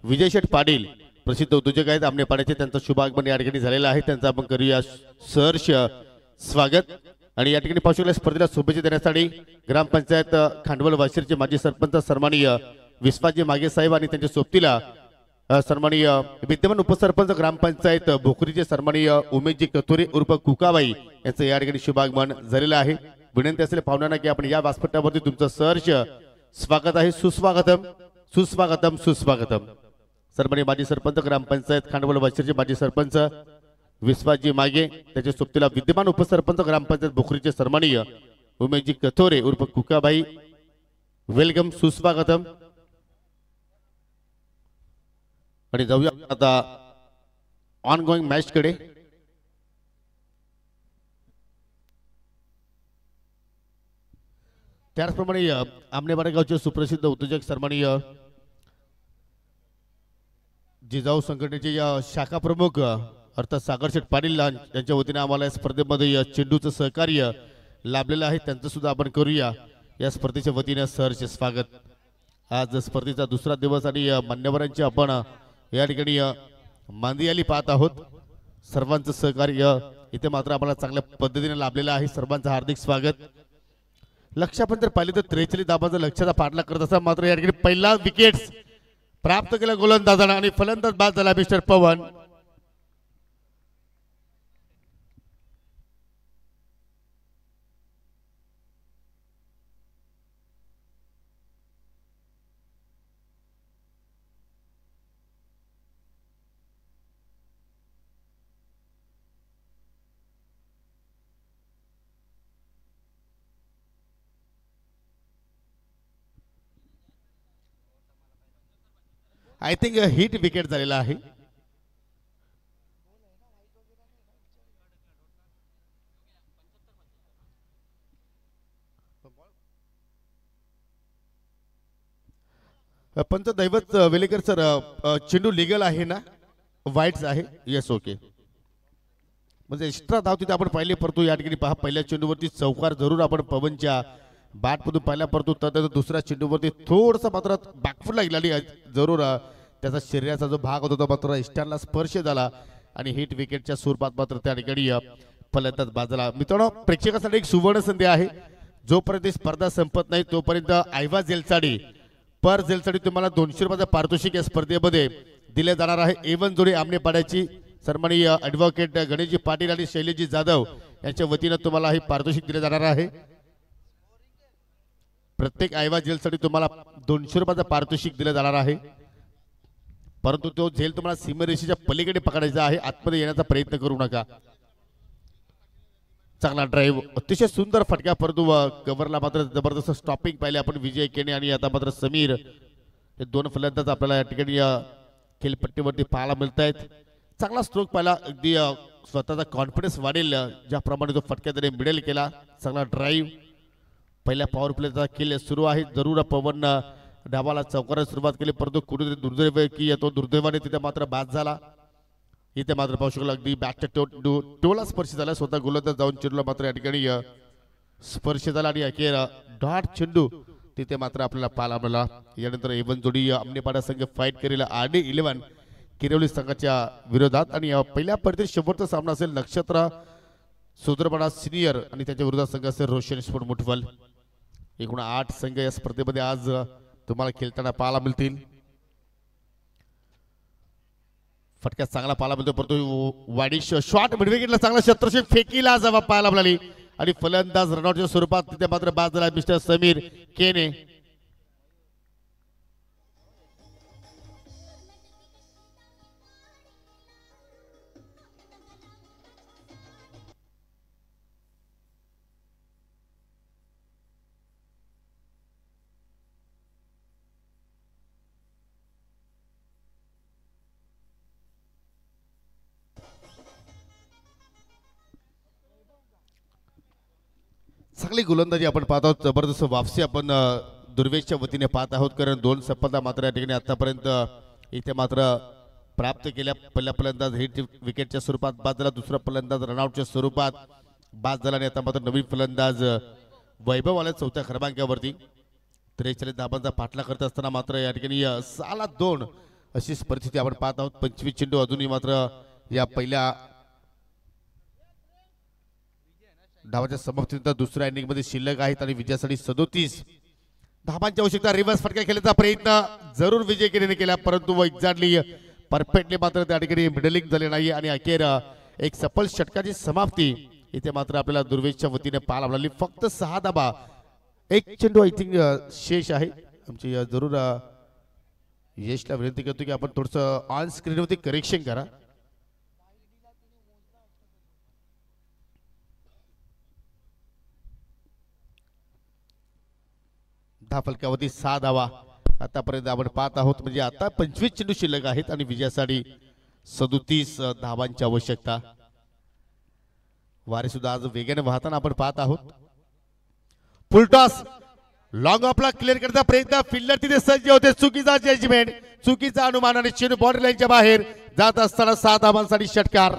S1: विजय शेठ पाटील प्रसिद्ध उद्योजक आहेत आमनेपाड्याचे. त्यांचं शुभागमन या ठिकाणी झालेलं आहे. त्यांचं आपण करूया सहर्ष स्वागत. आणि या ठिकाणी पाहू शकले स्पर्धेला शुभेच्छा देण्यासाठी ग्रामपंचायत खांडवल वाशिरचे माजी सरपंच सन्माननीय विश्वाजी मागे साहेब आणि त्यांच्या सोबतीला सन्माननीय विद्यमान उपसरपंच ग्रामपंचायत भोकरीचे सन्माननीय उमेशजी कथोरे उर्फ कुकाबाई यांचं या ठिकाणी शुभागमन झालेलं आहे. विनंती असेल पाहुण्यांना की आपण या व्यासपीठावरती तुमचं सहर्ष स्वागत आहे. सुस्वागतम सुस्वागतम सुस्वागतम. सन्माननीय माजी सरपंच ग्रामपंचायत खांडवल वाशीचे माजी सरपंच विश्वासजी मागे, त्याच्या सोबतीला विद्यमान उपसरपंच ग्रामपंचायत भोकरीचे सन्माननीय उमेशजी कथोरे उर्फ कुकाबाई, वेलकम सुस्वागतम. आणि जाऊया आता ऑन गोईंग मॅच कडे. त्याचप्रमाणे आमनेबाडे गावचे सुप्रसिद्ध उद्योजक सन्माननीय जिजाऊ संघटनेचे शाखा प्रमुख अर्थात सागरशेठ पाटील यांच्या वतीने आम्हाला या स्पर्धेमध्ये चेंडूचं सहकार्य लाभलेलं आहे. त्यांचं सुद्धा आपण करूया या स्पर्धेच्या वतीने सहर्ष स्वागत. आज स्पर्धेचा दुसरा दिवस आणि मान्यवरांची आपण या ठिकाणी मांदियाली पाहत आहोत. सर्वांचं सहकार्य इथे मात्र आम्हाला चांगल्या पद्धतीने लाभलेलं आहे. सर्वांचं हार्दिक स्वागत. लक्ष आपण जर पाहिले तर 43 धावांचा लक्ष्याचा पाठलाग करत असता मात्र या ठिकाणी पहिला विकेट्स प्राप्त केला गोलंदाजांना आणि फलंदाज बाद झाला mister Pawan. I think hit wicket झालेला आहे. पंच दैवत वेलेकर सर, चेंडू लिगल आहे ना? वाईट्स आहे. Yes, okay. म्हणजे एक्स्ट्रा धाव तिथे आपण पाहिले, परंतु या ठिकाणी पहा पहिल्या चेंडूवरती चौकार जरूर आपण पवनच्या बॅटमधून पाहिला, परंतु त्यानंतर दुसऱ्या चेंडूवरती थोडंसं मात्र बॅकफुट लागला आणि जरूर त्याचा शरीराचा जो भाग होता तो मात्र इष्टांना स्पर्श झाला आणि हिट विकेटच्या स्वरूपात मात्र त्या ठिकाणी फलंदाज बाजूला. मित्रांनो, प्रेक्षकासाठी एक सुवर्ण संधी आहे. जोपर्यंत स्पर्धा संपत नाही तोपर्यंत आयवा जेलसाडी पर जेलसाडी तुम्हाला 200 रुपयाचं पारितोषिक या स्पर्धेमध्ये दिले जाणार आहे. एवन जोडी आमने पाड्याची सन्माननीय ॲडव्होकेट गणेशजी पाटील आणि शैलेशजी जाधव यांच्या वतीनं तुम्हाला हे पारितोषिक दिले जाणार आहे. प्रत्येक आयवा जेलसाठी तुम्हाला 200 रुपयाचं पारितोषिक दिलं जाणार आहे, परंतु तो झेल तुम्हाला सीमारेषेच्या पलीकडे पकडायचा आहे. आतमध्ये येण्याचा प्रयत्न करू नका. चांगला ड्राईव्ह, अतिशय सुंदर फटका, परंतु कव्हरला मात्र जबरदस्त स्टॉपिंग पाहिले आपण विजय केने आणि आता मात्र समीर हे दोन फलंदाज आपल्याला या ठिकाणी खेळपट्टीवरती पाहायला मिळत आहेत. चांगला स्ट्रोक पाहिला, अगदी स्वतःचा कॉन्फिडन्स वाढेल ज्याप्रमाणे तो फटका त्याने मिडल केला. चांगला ड्राईव्ह, पहिल्या पॉवर प्लेचा खेळ सुरू आहे. जरूर पवन डावाला चौकारात सुरुवात केली, परंतु कुठेतरी दुर्दैव की तो दुर्दैवाने तिथे मात्र बाद झाला. इथे मात्र पाहू शकला अगदी बॅटच्या टोला स्पर्श झाला. स्वतः गोलंदाज जाऊन चेंडूला मात्र या ठिकाणी स्पर्श झाला आणि अखेर डॉट चेंडू तिथे मात्र आपल्याला पाहायला मिळाला. यानंतर एवन जोडी आमनेपाडा संघ फाईट करेल RD11 किरवली संघाच्या विरोधात आणि पहिल्या स्पर्धेत शेवटचा सामना असेल नक्षत्र सुदरपणा सिनियर आणि त्याच्या विरोधात संघ असेल रोशन स्पोर्ट मुठवल. एकूण 8 संघ या स्पर्धेमध्ये आज तुम्हाला खेळताना पाहायला मिळतील. फटक्यात चांगला पाहायला मिळतो, परंतु वाडी शॉट मिडविकेटला चांगला शत्रक्षक फेकीला जबाब पाहायला मिळाली आणि फलंदाज रनआउटच्या स्वरूपात तिथे मात्र बाद झाला मिस्टर समीर केने. चांगली गोलंदाजी आपण पाहत आहोत. जबरदस्त वापसी आपण दुर्वेशच्या वतीने पाहत आहोत, कारण 2 सफलता मात्र या ठिकाणी आतापर्यंत इथे मात्र प्राप्त केल्या. पहिला फलंदाज हिट विकेटच्या स्वरूपात बाद झाला, दुसरा फलंदाज रनआउटच्या स्वरूपात बाद झाला आणि आता मात्र नवीन फलंदाज वैभव आला चौथ्या क्रमांकावरती. 43 धाबांचा पाठला करत असताना मात्र या ठिकाणी 6-2 अशी परिस्थिती आपण पाहत आहोत. 25 चेंडू अजूनही मात्र या पहिल्या डावाच्या समाप्तीनंतर दुसऱ्या इनिंग मध्ये शिल्लक आहेत आणि विजयासाठी 37 धाबांची आवश्यकता. रिव्हर्स फटका खेळण्याचा प्रयत्न जरूर विजय केलेने केला, परंतु एक्झॅक्टली परफेक्टली मात्र त्या ठिकाणी मिडलिंग झाले नाही आणि अखेर एक सफल षटकाची समाप्ती इथे मात्र आपल्याला दुर्वेशच्या वतीने पाहायला मिळाली. फक्त 6 धाबा, एक चेंडू आय थिंक शेष आहे. आमची जरूर यशला विनंती करतो की आपण थोडस ऑन स्क्रीन वरती करेक्शन करा. दहा फलकावरती 6 धावा आतापर्यंत आपण पाहत आहोत. म्हणजे आता 25 चेंडू शिल्लक आहेत आणि विजयासाठी 37 धावांची आवश्यकता. वारे सुद्धा आज वेगाने वाहताना आपण पाहत आहोत. फुलटॉस लॉंग ऑफला क्लिअर करता प्रयत्न. फिल्डर तिथे सज्ज होते. चुकीचा जजमेंट, चुकीचा अनुमान आणि चेंडू बाउंड्री लाईनच्या बाहेर जात असताना 7 धावांसाठी षटकार.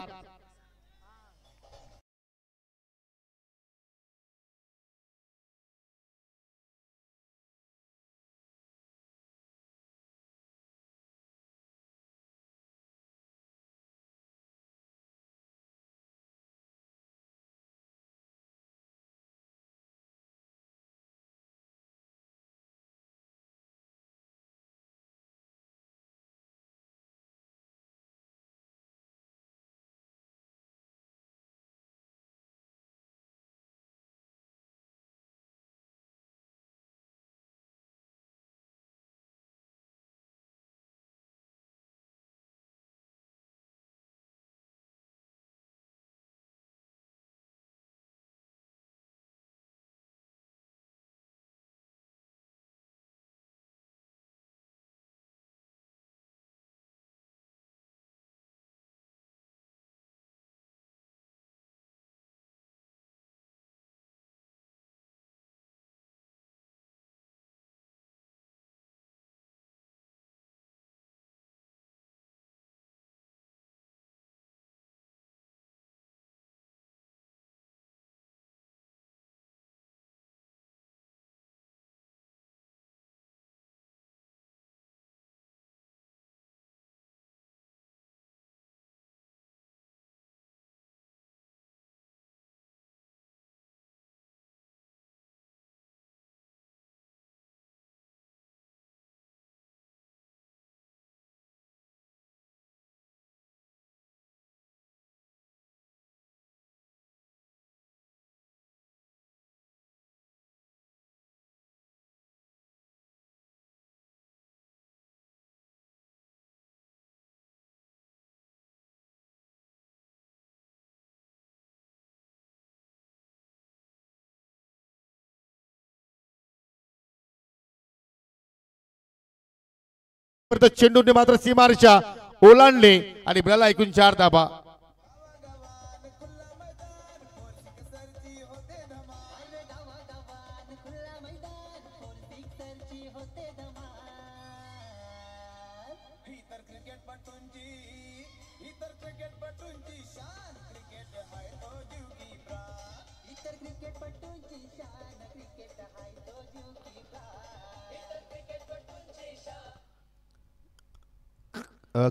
S1: चेंडूने मात्र सीमारेषा ओलांडले आणि मिळाला ऐकून 4 धाबा.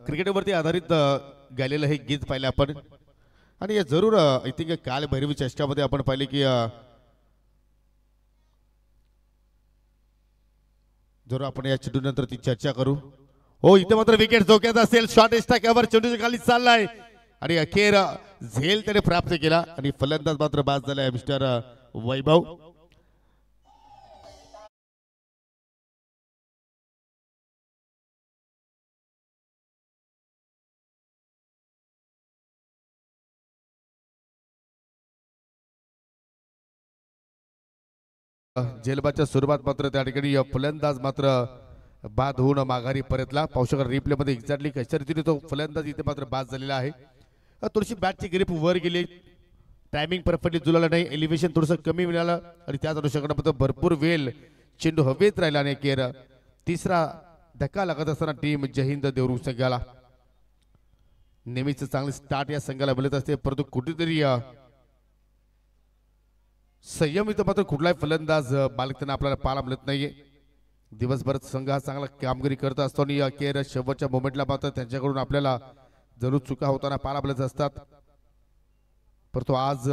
S1: क्रिकेटवरती आधारित गायलेलं हे गीत पाहिलं आपण आणि हे जरूर आय थिंक काल भैरवी चषकामध्ये आपण पाहिले की जरूर आपण या चेंडूनंतर ती चर्चा करू. हो, इथे मात्र विकेट धोक्यात असेल. शॉर्ट एस्टा कव्हर चेंडूच्या खाली चाललाय आणि अखेर झेल त्याने प्राप्त केला आणि फलंदाज मात्र बाद झालाय मिस्टर वैभव. झेलबाच्या स्वरूपात मात्र त्या ठिकाणी फलंदाज मात्र बाद होऊन माघारी परतला. पाहू शकाल रिप्ले मध्ये एक्झॅक्टली कशा रीतीने तो फलंदाज इथे मात्र बाद झालेला आहे. थोडीशी बॅटची ग्रिप वर गेली, टायमिंग परफेक्टली जुळालं नाही, एलिव्हेशन थोडंसं कमी मिळालं आणि त्याच अनुषंगाने भरपूर वेळ चेंडू हवेत राहिला आणि अखेर तिसरा धक्का लागत असताना टीम जयहिंद देवरुख संघाला. नेहमीच चांगले स्टार्ट या संघाला मिळत असते, परंतु कुठेतरी संयम इथं मात्र कुठलाही फलंदाज बालकताना आपल्याला पाहायला मिळत नाहीये. दिवसभर संघ हा चांगला कामगिरी करत असतो आणि अखेर शेवटच्या मोमेंटला मात्र त्यांच्याकडून आपल्याला जरूर चुका होताना पाहायला मिळत असतात. परंतु आज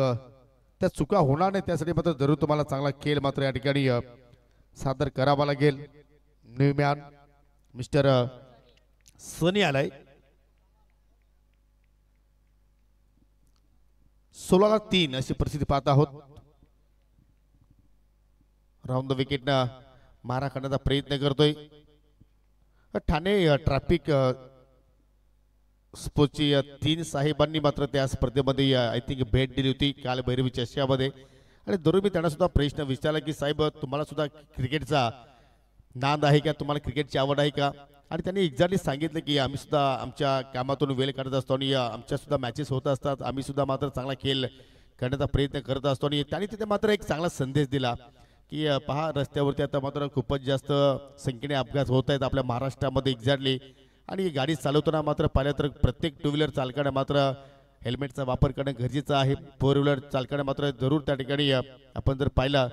S1: त्या चुका होणार नाही, त्यासाठी मात्र जरूर तुम्हाला चांगला खेळ मात्र या ठिकाणी सादर करावा लागेल. न्यूमॅन मिस्टर सनी आलाय. 16-3 अशी परिस्थिती पाहत आहोत. राऊंड द विकेटनं मारा करण्याचा प्रयत्न करतोय. ठाणे ट्रॅफिक स्पोर्ट्सची 3 साहेबांनी मात्र त्या स्पर्धेमध्ये आय थिंक भेट दिली होती काल भैरवी चषकामध्ये. आणि दररोज मी त्यांना सुद्धा प्रश्न विचारला की साहेब तुम्हाला सुद्धा क्रिकेटचा नाद आहे का, तुम्हाला क्रिकेटची आवड आहे का. आणि त्यांनी एक्झॅक्टली सांगितलं की आम्ही सुद्धा आमच्या कामातून वेळ काढत असतो आणि आमच्या सुद्धा मॅचेस होत असतात. आम्ही सुद्धा मात्र चांगला खेळ करण्याचा प्रयत्न करत असतो. आणि त्यांनी तिथे मात्र एक चांगला संदेश दिला की पहा रस्त्यावरती आता मात्र खूपच जास्त संख्येने अपघात होत आहेत आपल्या महाराष्ट्रामध्ये एक्झॅक्टली. आणि गाडी चालवताना मात्र पाहिलं तर प्रत्येक टू व्हीलर चालकाने मात्र हेल्मेटचा वापर करणं गरजेचं आहे. फोर व्हीलर चालकाने मात्र जरूर त्या ठिकाणी आपण जर पाहिलं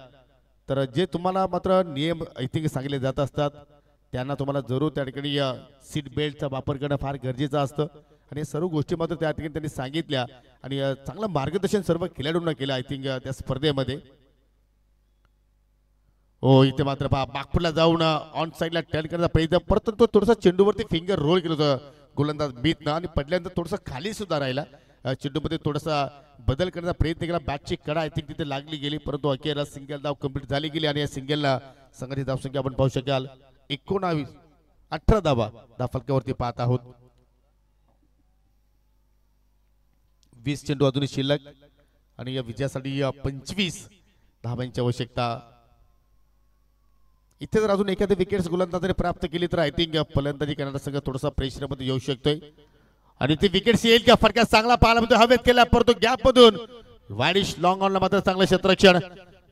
S1: तर जे तुम्हाला मात्र नियम आय थिंक सांगितले जात असतात त्यांना तुम्हाला जरूर त्या ठिकाणी सीट बेल्टचा वापर करणं फार गरजेचं असतं. आणि सर्व गोष्टी मात्र त्या ठिकाणी त्यांनी सांगितल्या आणि चांगलं मार्गदर्शन सर्व खेळाडूंना केलं आय थिंक त्या स्पर्धेमध्ये. हो इथे मात्र पहा बागपूरला जाऊन ऑन साईडला टर्न करण्याचा प्रयत्न, परंतु तो थोडासा चेंडूवरती फिंगर रोल केलं होतं गोलंदाज बीतनं आणि पडल्यानंतर थोडंसं खाली सुद्धा राहिला. चेंडूमध्ये थोडासा बदल करण्याचा प्रयत्न केला. बॅटची कडा आय थिंक तिथे लागली गेली, परंतु अखेरला सिंगल धाव कंप्लीट झाली गेली. आणि या सिंगलला संघाची धावसंख्या आपण पाहू शकाल 18 धावा धावफलकावरती पाहत आहोत. 20 चेंडू अजूनही शिल्लक आणि या विजयासाठी 25 धावांची आवश्यकता. इथे जर अजून एखादी विकेट्स गोलंदाजाने प्राप्त केली तर आय थिंक फलंदाजी करणारा संघ थोडासा प्रेशर मध्ये येऊ शकतोय. आणि ती विकेट्स येईल का, फटका चांगला पाहायला मिळतो हवेत केला, परंतु गॅप मधून वाईडिश लॉंग ऑनला मात्र चांगलं क्षेत्ररक्षण,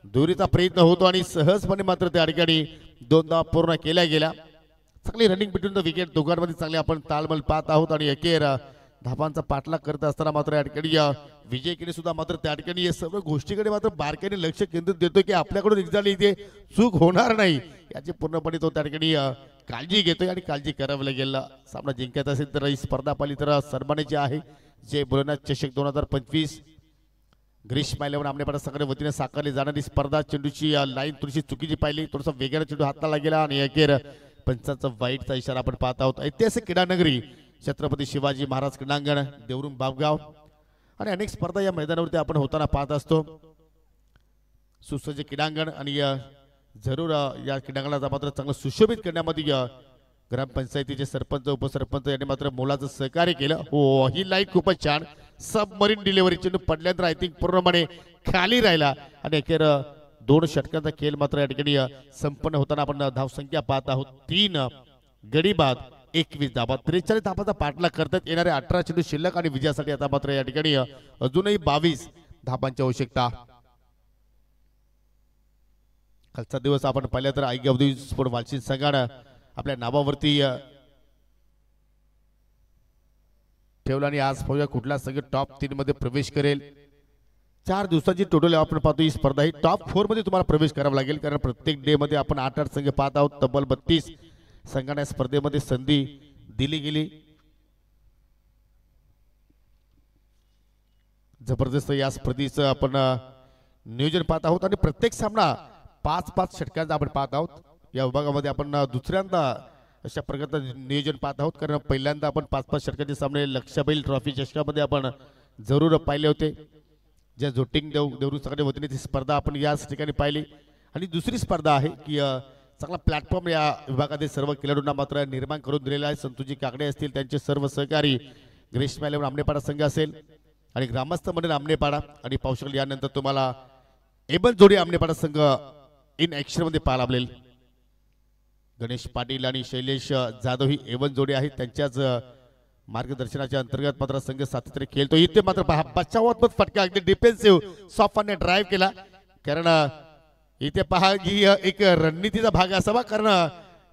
S1: दुरीचा प्रयत्न होतो आणि सहजपणे मात्र त्या ठिकाणी 2 धावा पूर्ण केल्या गेल्या. चांगली रनिंग बिटवीन द विकेट दोघांमध्ये चांगली आपण ताळमेळ पाहत आहोत. आणि अखेर धावांचा पाठलाग करत असताना मात्र या ठिकाणी विजय केले सुद्धा मात्र त्या ठिकाणी या सर्व गोष्टीकडे मात्र बारकाईने लक्ष केंद्रित देतो की आपल्याकडून एक्झॅक्टली इथे चूक होणार नाही याची पूर्णपणे तो त्या ठिकाणी काळजी घेतोय आणि काळजी करावी लागेल. सामना जिंकायचा असेल तर ही स्पर्धा पाहिली तर सन्मानाची आहे. जे भोलेनाथ चषक 2025 ग्रीष्म महिन्यावर आमनेपाडा संघाच्या वतीने साकारली जाणारी स्पर्धा. चेंडूची लाईन थोडीशी चुकीची पाहिली, थोडासा वेगाने चेंडू हाताला गेला आणि अखेर पंचांचा वाईटचा इशारा आपण पाहत आहोत. ऐतिहासिक क्रीडा नगरी छत्रपती शिवाजी महाराज क्रीडांगण देवरुंग बाबगाव आणि अनेक स्पर्धा या मैदानावरती आपण होताना पाहत असतो. सुसज्ज क्रीडांगण आणि जरूर या क्रीडांगणाला मात्र चांगलं सुशोभित करण्यामध्ये ग्रामपंचायतीचे सरपंच उपसरपंच यांनी मात्र मोलाचं सहकार्य केलं. हो ही लाईन खूपच छान, सबमरीन डिलिव्हरी चेंडू पडल्यानंतर आय थिंक पूर्णपणे खाली राहिला आणि अखेर 2 षटकांचा खेळ मात्र या ठिकाणी संपन्न होताना आपण धावसंख्या पाहत आहोत. 3 गडी बाद 21 धावा, 43 धावांचा पाठलाग करतात. येणारे 18 चेंडू शिल्लक आणि विजयासाठी आता मात्र या ठिकाणी अजूनही 22 धावांची आवश्यकता. कालचा दिवस आपण पाहिलं तर आईगावदेवी स्पोर्ट वालशिंद संघानं आपल्या नावावरती ठेवला आणि आज पाहूया कुठला संघ टॉप 3 मध्ये प्रवेश करेल. 4 दिवसांची टोटल आपण पाहतो ही स्पर्धा ही टॉप 4 मध्ये तुम्हाला प्रवेश करावा लागेल, कारण प्रत्येक डे मध्ये आपण 8-8 संघ पाहत आहोत. तब्बल 32 संघांना स्पर्धेमध्ये संधी दिली गेली. जबरदस्त या स्पर्धेचं आपण नियोजन पाहत आहोत आणि प्रत्येक सामना 5-5 षटकांचा आपण पाहत आहोत. या विभागामध्ये आपण दुसऱ्यांदा अशा प्रकारचं नियोजन पाहत आहोत, कारण पहिल्यांदा आपण 5-5 षटकांचे सामने लक्षाबैल ट्रॉफी चषकामध्ये आपण जरूर पाहिले होते. ज्या जोटिंग देवरुंग संघाच्या वतीने ती स्पर्धा आपण याच ठिकाणी पाहिली. आणि दुसरी स्पर्धा आहे की चांगला प्लॅटफॉर्म या विभागातील सर्व खेळाडूंना मात्र निर्माण करून दिलेला आहे. संतोषजी काकडे असतील, त्यांचे सर्व सहकारी, ग्रीष्म महिन्यावर आमनेपाडा संघ असेल आणि ग्रामस्थ मंडळ आमनेपाडा आणि पावसाळी यानंतर तुम्हाला एबन जोडी आमनेपाडा संघ इन ऍक्शन मध्ये पाहायला मिळेल. गणेश पाटील आणि शैलेश जाधव ही एवन जोडी आहेत, त्यांच्याच मार्गदर्शनाच्या अंतर्गत मात्र संघ सातत्याने खेळतो. इथे मात्र पहा बचावात्मक फटका, अगदी डिफेन्सिव्ह सॉफ्टने ड्राईव्ह केला, कारण इथे पहा की एक रणनीतीचा भाग असावा, कारण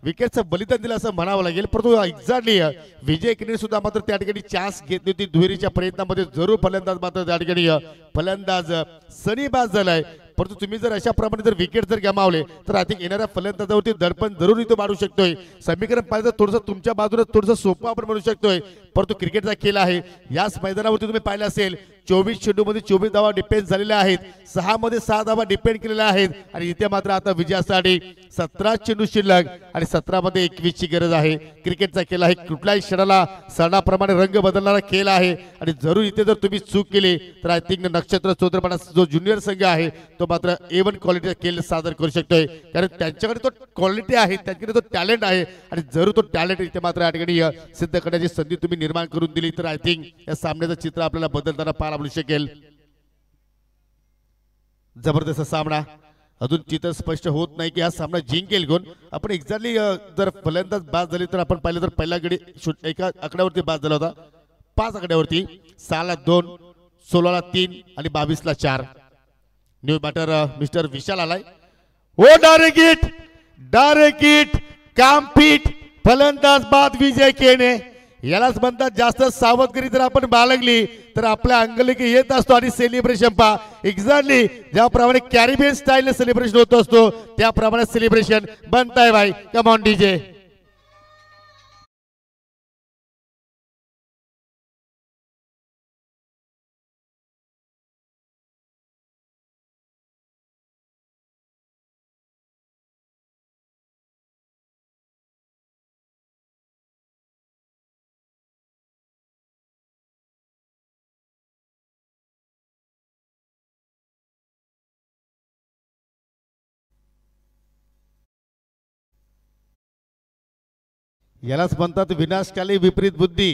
S1: विकेटचं बलिदान दिलं असं म्हणावं लागेल. परंतु एक्झॅक्टली विजय किनी सुद्धा मात्र त्या ठिकाणी चान्स घेतली होती. दुहेरीच्या प्रयत्नामध्ये जरूर फलंदाज मात्र त्या ठिकाणी फलंदाज सनीबाज झालाय, परंतु तुम्ही जर अशा प्रमाणे जर विकेट जर गमावले तर अधिक येणाऱ्या फलंदाजावरती दडपण जरूर इथं मारू शकतोय. समीकरण पाहिलं तर थोडंसं तुमच्या बाजूने थोडंसं सोपं आपण म्हणू शकतोय, परंतु क्रिकेटचा खेळ आहे. याच मैदानावरती तुम्ही पाहिलं असेल 24 चेंडूमध्ये 24 धावा डिपेंड झालेल्या आहेत, 6 मध्ये 6 धावा डिपेंड केलेल्या आहेत आणि इथे मात्र आता विजयासाठी 17 चेंडू शिल्लक आणि 17 मध्ये 21 ची गरज आहे. क्रिकेटचा खेळ आहे, कुठल्याही क्षणाला सणाप्रमाणे रंग बदलणारा खेळ आहे आणि जरूर इथे जर तुम्ही चूक केली तर आय थिंक नक्षत्र चौधरपाडा जो ज्युनियर संघ आहे तो मात्र A1 क्वालिटीचा खेळ सादर करू शकतोय, कारण त्यांच्याकडे तो क्वालिटी आहे, त्यांच्याकडे तो टॅलेंट आहे आणि जरूर तो टॅलेंट इथे मात्र या ठिकाणी सिद्ध करण्याची संधी तुम्ही निर्माण करून दिली तर आय थिंक या सामन्याचं चित्र आपल्याला बदलताना पाहायला मिळू शकेल. जबरदस्त सामना, अजून चित्र स्पष्ट होत नाही की हा सामना जिंकेल कोण. आपण एक्झॅक्टली जर फलंदाज बाद झाली तर आपण पाहिलं तर पहिला गडी एका आकड्यावरती बाद झाला होता, 5 आकड्यावरती, 6 ला 2, 16 ला 3 आणि 22 ला 4. न्यू बॅटर मिस्टर विशाल आलाय. ओ डायरेक्ट हिट काम फिट, फलंदाज बाद विजय केने, यालाच म्हणतात जास्त सावधगिरी जर आपण बाळगली तर आपल्या अंगलेखी येत असतो. आणि सेलिब्रेशन पहा एक्झॅक्टली ज्याप्रमाणे कॅरिबियन स्टाईल सेलिब्रेशन होत असतो त्याप्रमाणे सेलिब्रेशन बनताय भाई. Come on DJ. यालाच म्हणतात विनाशकाली विपरीत बुद्धी,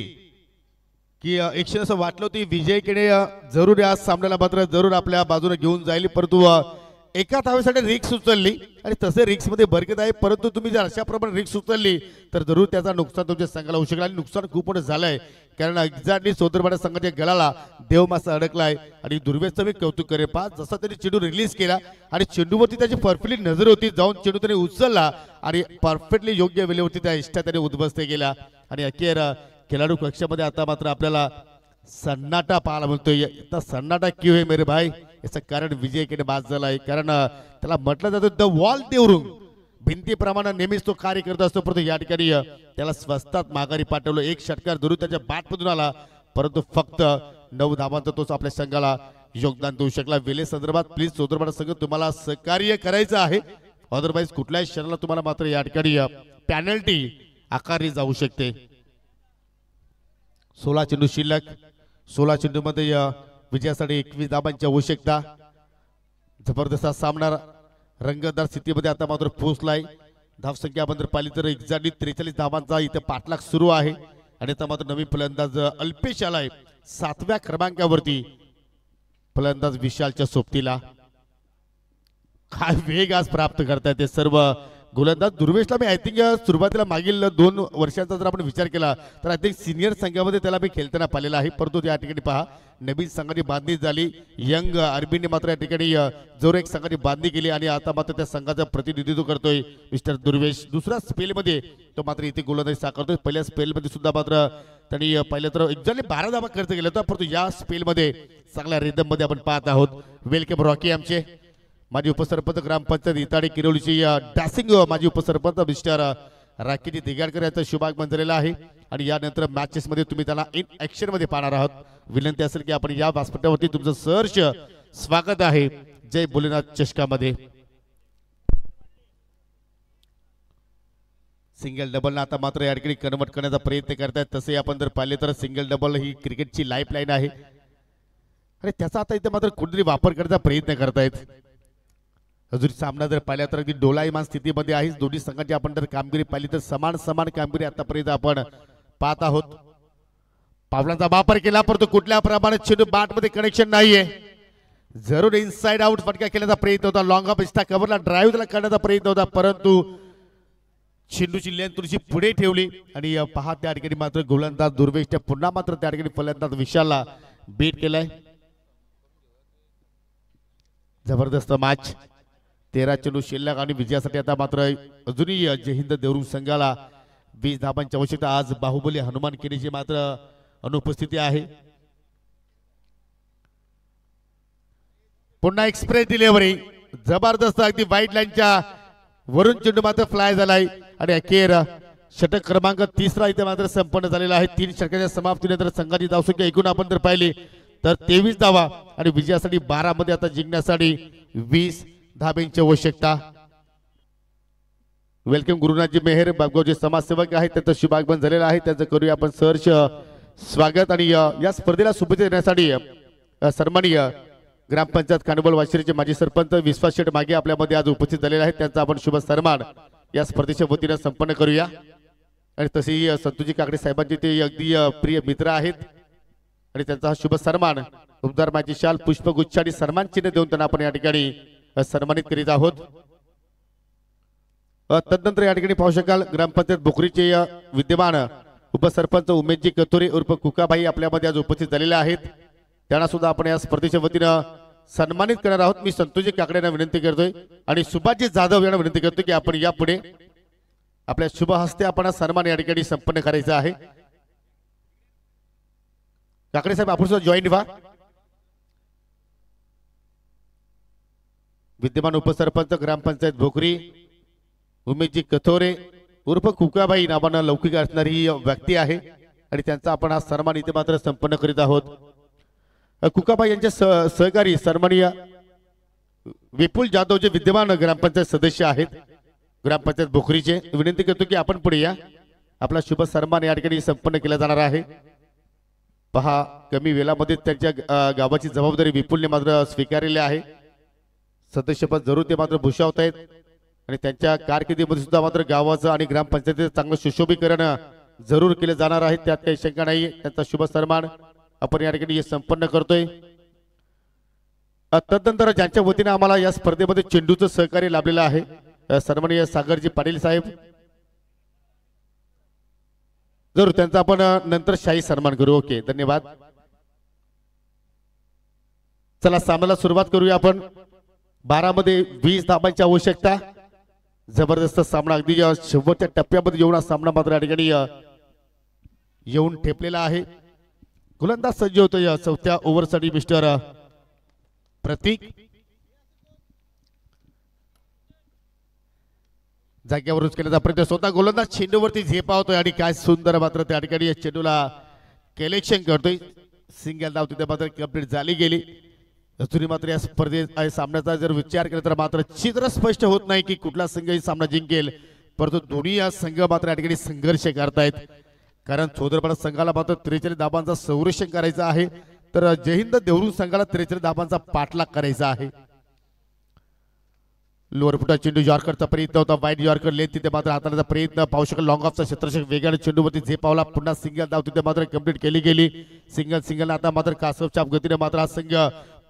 S1: की एक क्षण असं वाटलं होती विजय केणे जरूर या सामन्याला मात्र जरूर आपल्या बाजूने घेऊन जाईल, परंतु एका धावेसाठी रिक्स उचलली आणि तसे रिक्स मध्ये बरकत आहे. परंतु तुम्ही जर अशा प्रमाणे रिक्स उचलली तर जरूर त्याचा नुकसान तुमच्या संघाला होऊ शकेल आणि नुकसान खूप मोठं झालंय, कारण एक्झॅक्टली सोदरवाडा संघाच्या गळाला देवमासा अडकलाय आणि दुर्वेशचं मी कौतुक करेन. पहा जसा त्यांनी चेंडू रिलीज केला आणि चेंडूवरती त्याची परफेक्टली नजर होती, जाऊन चेंडू त्याने उचलला आणि परफेक्टली योग्य वेळेवरती त्या इष्टा त्याने उद्ध्वस्त केला आणि अखेर खेळाडू कक्षामध्ये आता मात्र आपल्याला सन्नाटा पाहायला मिळतोय. इतना सन्नाटा क्यों है मेरे भाई, याचं कारण विजय केने बाद झाला आहे, कारण त्याला म्हटलं जातं द वॉल देवरुंग, भिंतीप्रमाणे नेहमीच तो कार्य करत असतो, परंतु या ठिकाणी त्याला स्वस्तात माघारी पाठवलं. एक षटकार जरूर त्याच्या बॅटमधून आला, परंतु फक्त 9 धावांचा तोच आपल्या संघाला योगदान देऊ शकला. वेले संदर्भात प्लीज सोदरवाडा संघ तुम्हाला सहकार्य करायचं आहे, अदरवाईज कुठल्याही क्षणाला तुम्हाला मात्र या ठिकाणी पॅनल्टी आकारली जाऊ शकते. 16 चेंडू शिल्लक, 16 चेंडू मध्ये विजयासाठी 21 धावांची आवश्यकता. जबरदस्त सामना रंगतदार स्थितीमध्ये आता मात्र पोहोचलाय. धावसंख्या आपण जर पाहिली तर एक्झॅक्टली 43 धावांचा इथे पाठलाग सुरू आहे आणि आता मात्र नवीन फलंदाज अल्पेश आलाय 7व्या क्रमांकावरती. फलंदाज विशालच्या सोबतीला काय वेग आज प्राप्त करतायत ते सर्व गोलंदाज. दुर्वेशला मी आय थिंक सुरुवातीला मागील 2 वर्षांचा जर आपण विचार केला तर आय थिंक सिनियर संघामध्ये त्याला मी खेळताना पाहिलेला आहे, परंतु या ठिकाणी पहा नवीन संघाची बांधणी झाली. यंग आर्मीने मात्र या ठिकाणी जोर एक संघाची बांधणी केली आणि आता मात्र त्या संघाचं प्रतिनिधित्व करतोय मिस्टर दुर्वेश. दुसऱ्या स्पेलमध्ये तो मात्र इथे गोलंदाजी साकारतोय. पहिल्या स्पेलमध्ये सुद्धा मात्र त्यांनी पाहिलं तर एक्झॅक्टली 12 धावा खर्च केला होता, परंतु या स्पेलमध्ये चांगल्या रिदम मध्ये आपण पाहत आहोत. वेलकम रॉकी आमचे माजी उपसरपंच ग्रामपंचायत इताडे किरोलीची डॅसिंग माजी उपसरपंच मिस्टर राकेश दिगाडकर यांचा शुभागमन झालेला आहे आणि यानंतर मॅचेस मध्ये तुम्ही त्याला इन ऍक्शन मध्ये पाहणार आहात. विनंती असेल की आपण या व्यासपीठावरती तुमचं सहर्ष स्वागत आहे जय भोलेनाथ चषकामध्ये. सिंगल डबल आता मात्र या ठिकाणी कन्वर्ट करण्याचा प्रयत्न करतायत. तसे आपण जर पाहिले तर सिंगल डबल ही क्रिकेटची लाईफलाईन आहे आणि त्याचा आता इथे मात्र कुठेतरी वापर करण्याचा प्रयत्न करतायत. अजून सामना जर पाहिला तर अगदी डोलायमान स्थितीमध्ये आहे. दोन्ही संघांची आपण जर कामगिरी पाहिली तर समान कामगिरी आतापर्यंत आपण पाहत आहोत. पावलांचा वापर केला परंतु कुठल्या प्रमाणे चेंडू बॅट मध्ये कनेक्शन नाहीये. जरूर इनसाइड आउट फटका केल्याचा प्रयत्न होता, लॉंग ऑफ इस्टा कव्हरला ड्राईव्ह त्याला करण्याचा प्रयत्न होता, परंतु चेंडूची लेंथ थोडीशी पुढे ठेवली आणि पहा त्या ठिकाणी मात्र गोलंदाज दुर्वेशच्या पुन्हा मात्र त्या ठिकाणी फलंदाज विशालला बीट केलाय. जबरदस्त मॅच. 13 चेंडू शिल्लक आणि विजयासाठी आता मात्र अजूनही जय हिंद देवरुंग संघाला 20 धावांची आवश्यकता. आज बाहुबली हनुमान केनीची मात्र अनुपस्थिती आहे. पुन्हा एक्सप्रेस डिलिव्हरी जबरदस्त अगदी वाईट लाईनच्या वरून चेंडू मात्र फ्लाय झालाय आणि अखेर षटक क्रमांक 3 इथे मात्र संपन्न झालेला आहे. 3 षटकाच्या समाप्तीनंतर संघाची धावसंख्या एकूण आपण जर पाहिली तर 23 धावा आणि विजयासाठी 12 मध्ये आता जिंकण्यासाठी 20 धाब्यांची आवश्यकता. वेलकम गुरुनाथजी मेहर बागगावचे समाजसेवक आहेत त्यांचं शुभागमन झालेलं आहे त्यांचं करूया आपण सहर्ष स्वागत. आणि या स्पर्धेला शुभेच्छा देण्यासाठी सन्माननीय ग्रामपंचायत कांडबोळ वाशिरीचे माजी सरपंच विश्वास शेठ मागे आपल्यामध्ये आज उपस्थित झालेले आहेत त्यांचा आपण शुभ सन्मान या स्पर्धेच्या वतीने संपन्न करूया. आणि तसेही संतोषजी काकडे साहेबांचे ते अगदी प्रिय मित्र आहेत आणि त्यांचा हा शुभ सन्मान उबदार माची शाल पुष्पगुच्छ आणि सन्मान चिन्ह देऊन त्यांना आपण या ठिकाणी सन्मानित करीत आहोत. तदनंतर या ठिकाणी पाहू शकाल ग्रामपंचायत बोकरीचे विद्यमान उपसरपंच उमेशजी कतोरे उर्फ कुकाबाई आपल्यामध्ये आज उपस्थित झालेले आहेत त्यांना सुद्धा आपण या स्पर्धेच्या वतीनं सन्मानित करणार आहोत. मी संतोषजी काकडे यांना विनंती करतोय आणि सुभाषजी जाधव यांना विनंती करतोय की आपण यापुढे आपल्या शुभ हस्ते आपण सन्मान या ठिकाणी संपन्न करायचा आहे. काकडे साहेब आपण सुद्धा जॉईन व्हा. विद्यमान उपसरपंच ग्रामपंचायत भोकरी उमेशजी कथोरे उर्फ कुकाबाई नावानं लौकिक असणारी ही व्यक्ती आहे आणि त्यांचा आपण हा सन्मान इथे मात्र संपन्न करीत आहोत. कुकाबाई यांचे सहकारी सन्माननीय विपुल जाधव जे विद्यमान ग्रामपंचायत सदस्य आहेत ग्रामपंचायत भोकरीचे विनंती करतो की आपण पुढे या आपला शुभ सन्मान या ठिकाणी संपन्न केला जाणार आहे. पहा कमी वेळामध्ये त्यांच्या गावाची जबाबदारी विपुलने मात्र स्वीकारलेली आहे. सदस्यपद जरूर ते मात्र भूषवत आहेत आणि त्यांच्या कारकिर्दीमध्ये सुद्धा मात्र गावाचं आणि ग्रामपंचायतीचं चांगलं सुशोभीकरण जरूर केले जाणार आहे त्यात काही शंका नाही. त्यांचा शुभ सन्मान आपण या ठिकाणी संपन्न करतोय. तदनंतर ज्यांच्या वतीने आम्हाला या स्पर्धेमध्ये चेंडूचं सहकार्य लाभलेलं आहे सन्माननीय सागरजी पाटील साहेब जरूर त्यांचा आपण नंतर शाही सन्मान करू. ओके धन्यवाद. चला सामन्याला सुरुवात करूया आपण. 12 मध्ये 20 धाबांची आवश्यकता. जबरदस्त सामना अगदी शेवटच्या टप्प्यामध्ये येऊन हा सामना मात्र या ठिकाणी येऊन ठेपलेला आहे. गोलंदाज सज्ज होतोय चौथ्या ओव्हरसाठी मिस्टर प्रतीक. जाग्यावर केल्याचा प्रयत्न स्वतः गोलंदाज चेंडूवरती झेपावतोय आणि काय सुंदर मात्र त्या ठिकाणी या चेंडूला कलेक्शन करतोय. सिंगल धाव तिथे मात्र कंप्लीट झाली गेली. अजूनही मात्र या स्पर्धेत सामन्याचा जर विचार केला तर मात्र चित्र स्पष्ट होत नाही की कुठला संघ ही सामना जिंकेल परंतु दोन्ही या संघ मात्र या ठिकाणी संघर्ष करतायत कारण सोदरपणा संघाला मात्र 43 धाबांचा संरक्षण करायचं आहे तर जय हिंद देवरुख संघाला 43 धाबांचा पाठलाग करायचा आहे. लोअर फुटा चेंडू यॉर्करचा प्रयत्न होता वाईट यॉर्कर लेन तिथे मात्र हाताळण्याचा प्रयत्न पाहू शकाल लॉंग ऑफचा क्षेत्ररक्षक वेगाने चेंडूवरती झेपावला पुन्हा सिंगल धाव तिथे मात्र कंप्लीट केली गेली. सिंगल आता मात्र कासवच्या गतीने मात्र हा संघ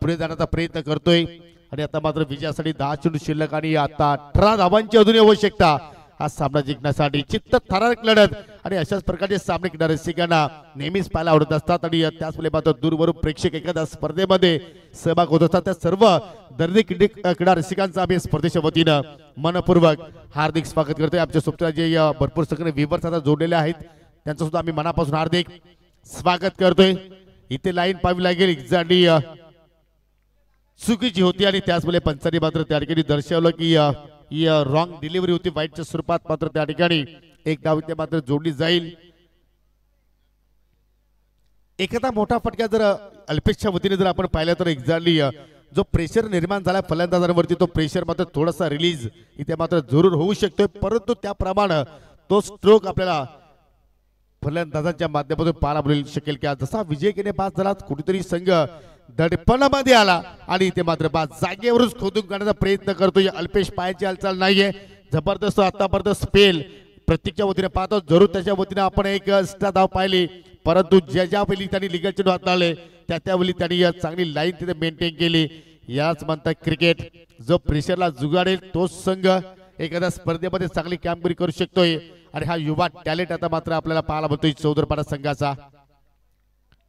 S1: पुढे जाण्याचा प्रयत्न करतोय आणि आता मात्र विजयासाठी 10 चेंडू शिल्लक आणि आता 18 धावांची अजून आवश्यकता हा सामना जिंकण्यासाठी. चित्त थरारक लढत आणि अशाच प्रकारचे सामने खेळणाऱ्या रसिकांना नेहमीच पाहायला आवडत असतात आणि त्याचमुळे मात्र दूरवरून प्रेक्षक एखाद्या स्पर्धेमध्ये सहभाग होत असतात. त्या सर्व दर्दी क्रीडा रसिकांचा आम्ही स्पर्धेच्या वतीनं मनपूर्वक हार्दिक स्वागत करतोय. आमच्या सोबत जे भरपूर सगळे व्ह्यूअर्स आता जोडलेले आहेत त्यांचं सुद्धा आम्ही मनापासून हार्दिक स्वागत करतोय. इथे लाईन पाहावी लागेल एक्झॅक्टली चुकीची होती आणि त्याचमुळे पंचांनी मात्र त्या ठिकाणी दर्शवलं की ही रॉंग डिलिव्हरी होती वाईटच्या स्वरूपात मात्र त्या ठिकाणी एक धाव इथे मात्र जोडली जाईल. एखादा मोठा फटका जर अल्पेशच्या वतीने जर आपण पाहिलं तर एक्झॅक्टली जो प्रेशर निर्माण झाला फलंदाजांवरती तो प्रेशर मात्र थोडासा रिलीज इथे मात्र जरूर होऊ शकतोय परंतु त्याप्रमाणे तो स्ट्रोक आपल्याला फलंदाजांच्या माध्यमातून पाहायला मिळू शकेल की जसा विजय केने पास झाला कुठेतरी संघ दडपणामध्ये आला आणि इथे मात्र बाद जागेवरच खोदून काढण्याचा प्रयत्न करतोय. अल्पेश पायाची हालचाल नाहीये. जबरदस्त आतापर्यंत स्पेल प्रत्येकच्या वतीने पाहतो जरूर त्याच्या वतीने आपण एक एक्स्ट्रा धाव पाहिली परंतु ज्या वेळी त्यांनी लिगल चेंडू हाताळले त्यावेळी त्यांनी चांगली लाईन तिथे मेंटेन केली. याच म्हणतात क्रिकेट जो प्रेशरला जुगाडेल तोच संघ एखाद्या स्पर्धेमध्ये चांगली कामगिरी करू शकतोय आणि हा युवा टॅलेंट आता मात्र आपल्याला पाहायला मिळतोय चौदरपाडा संघाचा.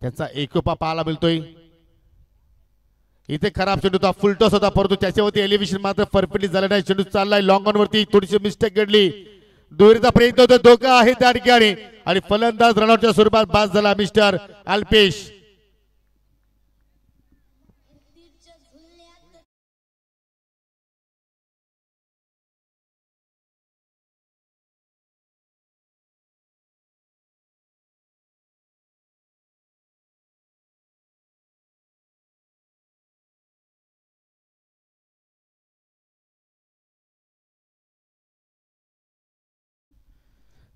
S1: त्यांचा एकोपा पाहायला मिळतोय. इथे खराब चेंडू होता फुल टॉस होता परंतु त्याच्यावरती एलिव्हेशन मात्र परफेक्टली झालं नाही. चेंडू चाललाय लॉंग ऑन वरती थोडीशी मिस्टेक घडली. दुहेरीचा प्रयत्न होता धोका आहे त्या ठिकाणी आणि फलंदाज रनआउटच्या स्वरूपात बाद झाला mister Alpesh.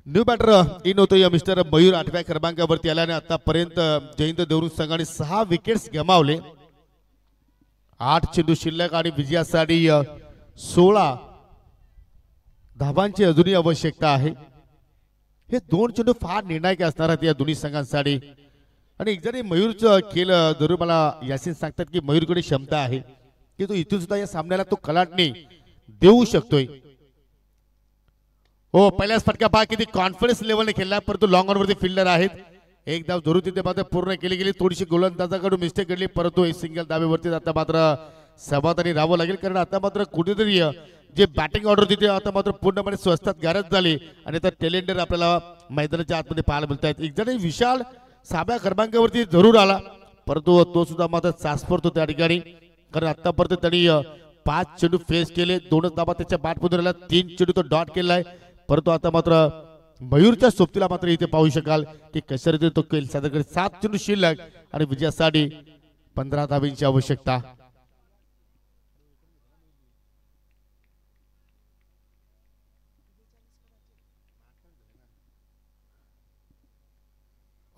S1: New batter in होतो या मिस्टर मयूर 8व्या क्रमांकावरती आल्याने आतापर्यंत जयंत देवरुख संघाने 6 विकेट्स गमावले. 8 चेंडू शिल्लक आणि विजयासाठी 16 धावांची अजूनही आवश्यकता आहे. हे 2 चेंडू फार निर्णायक असणार आहेत या दोन्ही संघांसाठी. आणि एक जरी मयूरचं खेळ जरूर मला यासीन सांगतात की मयूरकडे क्षमता आहे की तो इथून सुद्धा या सामन्याला तो कलाटणी देऊ शकतोय. हो पहिल्याच फटका पहा किती कॉन्फिडन्स लेवलने खेळला, परंतु लॉंग ऑन वरती फिल्डर आहेत. एक धाव जरूर तिथे मात्र पूर्ण केली गेली. थोडीशी गोलंदाजाकडून मिस्टेक घडली, परंतु एक सिंगल धावेवरती आता मात्र समाधानी राहावं लागेल. कारण आता मात्र कुठेतरी जे बॅटिंग ऑर्डर तिथे आता मात्र पूर्णपणे स्वस्तात गारज झाली आणि आता टेलेंडर आपल्याला मैदानाच्या आतमध्ये पाहायला मिळत आहेत. एक जण विशाल 6व्या क्रमांकावरती जरूर आला, परंतु तो सुद्धा मात्र चाचपडतो त्या ठिकाणी. कारण आतापर्यंत त्यांनी 5 चेंडू फेस केले, 2च धावा त्याच्या बॅटमधून आल्या, 3 चेंडू तो डॉट केलाय. परंतु आता मात्र मयूरच्या सोबतीला मात्र इथे पाहू शकाल की कशा रीती तो खेळ सादर 7 चेंडू शिल्लक आणि विजयासाठी 15 धावांची आवश्यकता.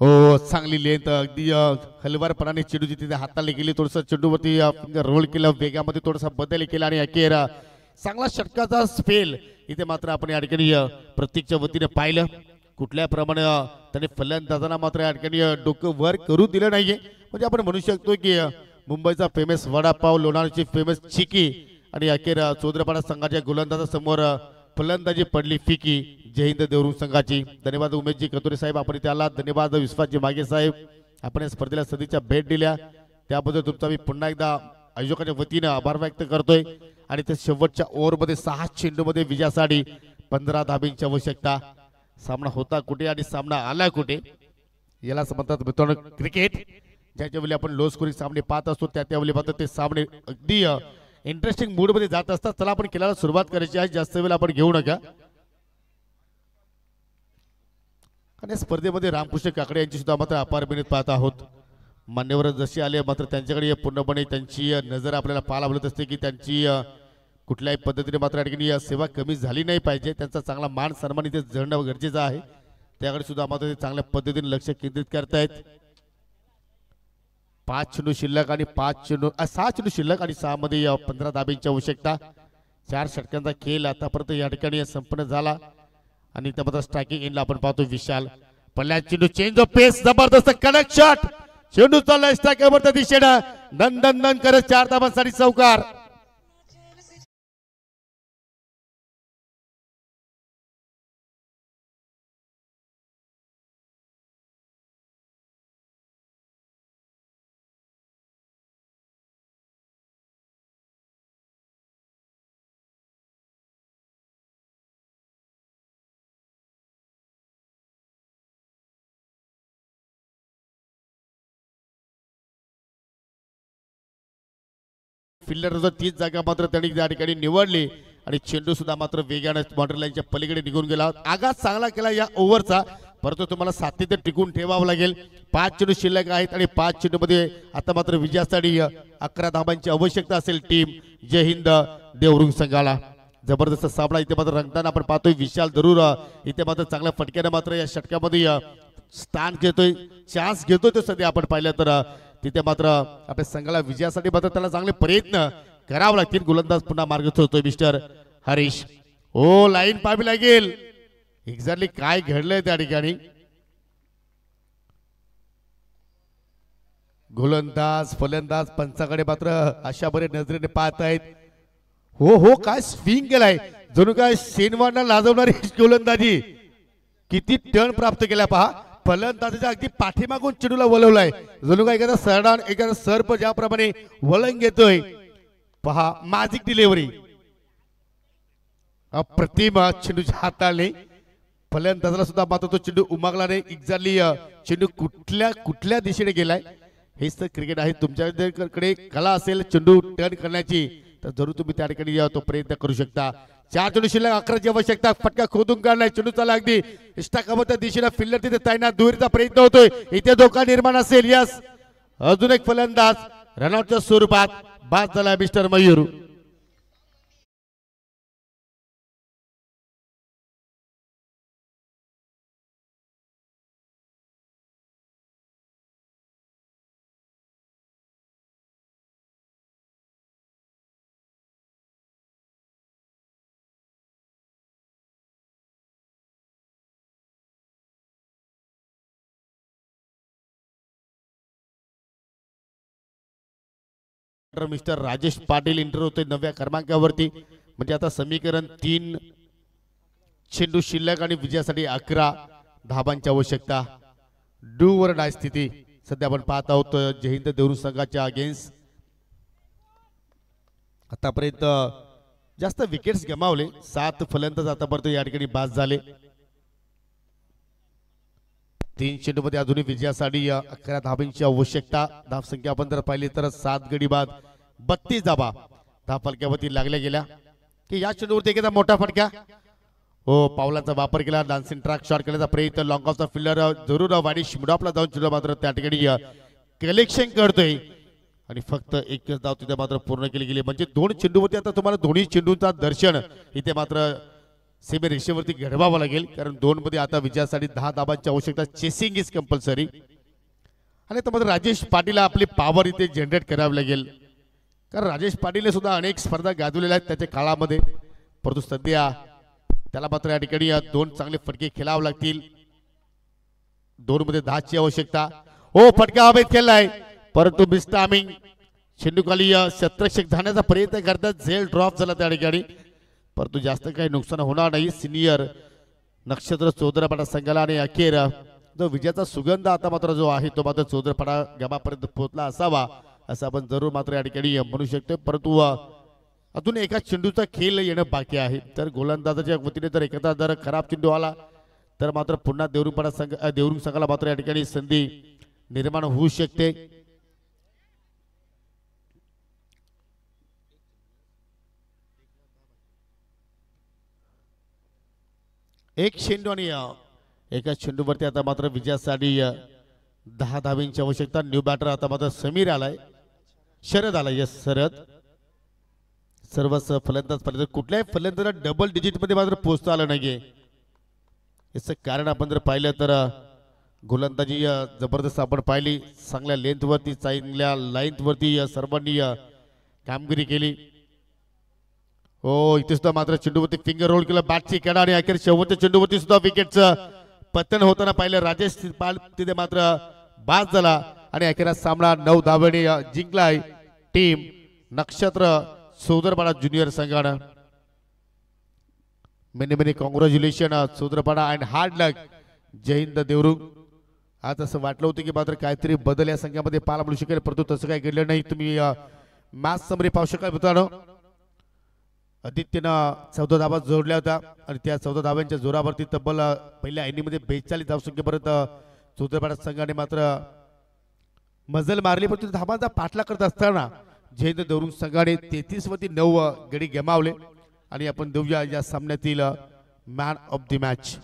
S1: हो चांगली लेंथ अगदी हलवारपणाने चेंडूची तिथे हाताळली गेली. थोडस चेंडूवरती रोल केलं, वेगामध्ये थोडासा बदल केला आणि अखेर चांगला षटकाचा स्पेल इथे मात्र आपण या ठिकाणी प्रत्येकच्या वतीने पाहिलं. कुठल्या प्रमाणे त्याने फलंदाजांना मात्र या ठिकाणी डोकं वर करू दिलं नाहीये. म्हणजे आपण म्हणू शकतो की मुंबईचा फेमस वडापाव, लोणावळ्याची फेमस चिकी आणि अखेर चौद्रपाडा संघाच्या गोलंदाजासमोर फलंदाजी पडली फिकी जयहिंद देवरुख संघाची. धन्यवाद उमेशजी कतुरे साहेब आपण इथे आलात. धन्यवाद विश्वासजी मागे साहेब आपण या स्पर्धेला सदिच्छा भेट दिल्या त्याबद्दल तुमचा मी पुन्हा एकदा आयोजकांच्या वतीने आभार व्यक्त करतोय. आणि ते शेवटच्या ओव्हरमध्ये 6 चेंडूमध्ये विजयासाठी 15 धाब्यांची आवश्यकता. सामना होता कुठे आणि सामना आला कुठे याला म्हणतात मित्रांनो क्रिकेट. ज्याच्या वेळी आपण लो स्कोरिंग सामने पाहत असतो त्यावेळी मात्र ते सामने अगदी इंटरेस्टिंग मूड मध्ये जात असतात. चला आपण खेळायला सुरुवात करायची आहे, जास्त वेळ आपण घेऊ नका. आणि स्पर्धेमध्ये रामकृष्ण काकडे यांची सुद्धा मात्र अपार मेहनत पाहत आहोत. मान्यवर जसे आले मात्र त्यांच्याकडे पूर्णपणे त्यांची नजर आपल्याला पाहायला मिळत असते की त्यांची कुठल्याही पद्धतीने मात्र या ठिकाणी सेवा कमी झाली नाही पाहिजे. त्यांचा चांगला मान सन्मान इथे जळणं गरजेचं आहे. त्याकडे सुद्धा मात्र ते चांगल्या पद्धतीने लक्ष केंद्रित करतायत. 5 चेंडू शिल्लक आणि 6 चेंडू शिल्लक आणि 6 मध्ये 15 धाब्यांची आवश्यकता. 4 षटकांचा खेळ आतापर्यंत या ठिकाणी संपन्न झाला आणि त्यामध्ये स्ट्रायकिंग एंडला आपण पाहतो विशाल. पहिल्या चेंडू चेंज ऑफ पेस, जबरदस्त कनेक्ट शॉट, चेंडू चाललाय स्ट्रायकरवरच्या दिशेनं, दन दन दन करत 4 धावांसाठी चौकार. फिल्डर 30 जागा मात्र त्यांनी त्या ठिकाणी निवडली आणि चेंडू सुद्धा मात्र वेगाने बाउंड्री लाईनच्या पलीकडे निघून गेला. आघात चांगला केला या ओव्हरचा, परंतु तुम्हाला सातत्य टिकून ठेवावं लागेल. 5 चेंडू शिल्लक आहेत आणि 5 चेंडू मध्ये आता मात्र विजयासाठी 11 धावांची आवश्यकता असेल टीम जय हिंद देवरुख संघाला. जबरदस्त सामना इथे मात्र रंगताना आपण पाहतोय. विशाल जरूर इथे मात्र चांगल्या फटक्याने मात्र या षटकामध्ये स्थान घेतोय, चान्स घेतोय. तो सध्या आपण पाहिलं तर तिथे मात्र आपल्या संघाला विजयासाठी मात्र त्याला चांगले प्रयत्न करावे लागतील. गोलंदाज पुन्हा मार्गस्थ होतोय मिस्टर हरीश. ओ लाईन पाहावी लागेल एक्झॅक्टली काय घडलंय त्या ठिकाणी. गोलंदाज फलंदाज पंचाकडे मात्र अशा बरे नजरेने पाहत आहेत. हो हो काय स्विंग केलाय, जणू काय शेनवाडला लाजवणारी गोलंदाजी. किती टर्न प्राप्त केला पहा. फलंदाजाच्या अगदी पाठीमागून चेंडूला वळवलाय, जणू काय एखादा सरदार एखादा सर्प ज्याप्रमाणे वळण घेतोय पहा. मॅजिक डिलिव्हरी अप्रतिम चेंडूच्या हाताने. फलंदाजाला सुद्धा मात्र तो चेंडू उमागला नाही. एक्झॅक्टली चेंडू कुठल्या दिशेने गेलाय. हेच तर क्रिकेट आहे. तुमच्याकडे कला असेल चेंडू टर्न करण्याची तर जरूर तुम्ही त्या ठिकाणी तो प्रयत्न करू शकता. 4 चेंडू शिल्लक, 11ची आवश्यकता. फटका खोदून काढलाय, चेंडू चालला अगदी इष्टाकाबद्दल दिशेला. फिल्डर तिथे तैनात, दुहेरीचा प्रयत्न होतोय. इथे धोका निर्माण असेल. यस अजून एक फलंदाज रनआउटच्या स्वरूपात बाद झाला mister Mayur. Mister Rajesh Patil inter होते 9व्या क्रमांकावरती, म्हणजे आता समीकरण 3 चेंडू शिल्लक आणि विजयासाठी 11 धाबांची आवश्यकता. डू वर डाय स्थिती सध्या आपण पाहत आहोत जय हिंद देवरू संघाच्या अगेन्स्ट. आतापर्यंत जास्त विकेट्स गमावले, 7 फलंदाज आतापर्यंत या ठिकाणी बाद झाले. 3 चेंडू मध्ये अजूनही विजयासाठी 11 धाबांची आवश्यकता. धाव संख्या आपण जर पाहिली तर 7 गडी बाद 32 धाबा धाव फलक्यावरती लागल्या गेल्या की या चेंडूवरती एखादा मोठा फटका. हो, पावलाचा वापर केला, डान्सिंग ट्रॅक शॉट करण्याचा प्रयत्न. लॉंग ऑफचा फिल्डर जरूर वाडीश मिडॉपला जाऊन चेंडू मात्र त्या ठिकाणी कलेक्शन करतोय आणि फक्त एकच धाव तिथे मात्र पूर्ण केली गेली. म्हणजे 2 चेंडूवरती आता तुम्हाला दोन्ही चेंडूंचा दर्शन इथे मात्र सीमे रेषेवरती घडवावं लागेल, कारण 2 मध्ये आता विजयासाठी 10 धाबांची आवश्यकता. चेसिंग इज कंपल्सरी आणि आता मात्र राजेश पाटीलला आपली पॉवर इथे जनरेट करावी लागेल, कारण राजेश पाटीलने सुद्धा अनेक स्पर्धा गाजवलेल्या आहेत त्याच्या काळामध्ये, परंतु सध्या त्याला मात्र या ठिकाणी 2 चांगले फटके खेळावे लागतील. 2 मध्ये 10 ची आवश्यकता. हो, फटका हवेत खेळलाय परंतु मिस्टामिंग चेंडू खाली शतरक्षक धाण्याचा प्रयत्न करतात. झेल ड्रॉप झाला त्या ठिकाणी, परंतु जास्त काही नुकसान होणार नाही. सिनियर नक्षत्र चौधरापाडा संघाला आणि अखेर जो विजयाचा सुगंध आता मात्र जो आहे तो मात्र चौधरापाडा गावापर्यंत पोहोचला असावा असं आपण जरूर मात्र या ठिकाणी म्हणू शकतो. परंतु अजून एका चेंडूचा खेळ येणं बाकी आहे, तर गोलंदाजाच्या वतीने जर एखादा जर खराब चेंडू आला तर मात्र पुन्हा देवरुंग संघाला मात्र या ठिकाणी संधी निर्माण होऊ शकते. एक चेंडू आणि एका चेंडूवरती आता मात्र विजयासाठी 10 धाब्यांची आवश्यकता. न्यू बॅटर आता मात्र समीर आलाय, शरद आलाय. यस, शरद. सर्वच फलंदाज पर्यंत कुठल्याही फलंदाजाला डबल डिजिट मध्ये मात्र पोहोचता आलं नाहीये. याचं कारण आपण जर पाहिलं तर गोलंदाजी जबरदस्त आपण पाहिली, चांगल्या लेंथवरती चांगल्या लाईनवरती सर्वांनी कामगिरी केली. हो, इथे सुद्धा मात्र चेंडूवरती फिंगर रोल केलं, बॅटची कडा आणि अखेर शेवटच्या चेंडूवरती सुद्धा विकेटचं पतन होताना पाहिलं. राजेश पाल तिथे मात्र बाद झाला आणि अखेर सामना 9 धावांनी जिंकलाय टीम नक्षत्र चौधरपाडा ज्युनियर संघानं. Many many congratulation Chaudharpada and hard luck जय हिंद देवरुंग. आज असं वाटलं होतं की मात्र काहीतरी बदल या संघामध्ये पाहायला मिळू शकेल, परंतु तसं काही घडलं नाही. तुम्ही मॅच समरी पाहू शकाल मित्रांनो. आदित्यनं 14 धाबा जोडल्या होत्या आणि त्या 14 धाब्यांच्या जोरावरती तब्बल पहिल्या इनिंगमध्ये 42 धावसंख्येपर्यंत चौधरपाडा संघाने मात्र मजल मारली, परंतु धाबांचा पाठलाग करत असताना जय हिंद देवरुंग संघाने 33 वरती 9 गडी गमावले. आणि आपण देऊया या सामन्यातील मॅन ऑफ द मॅच.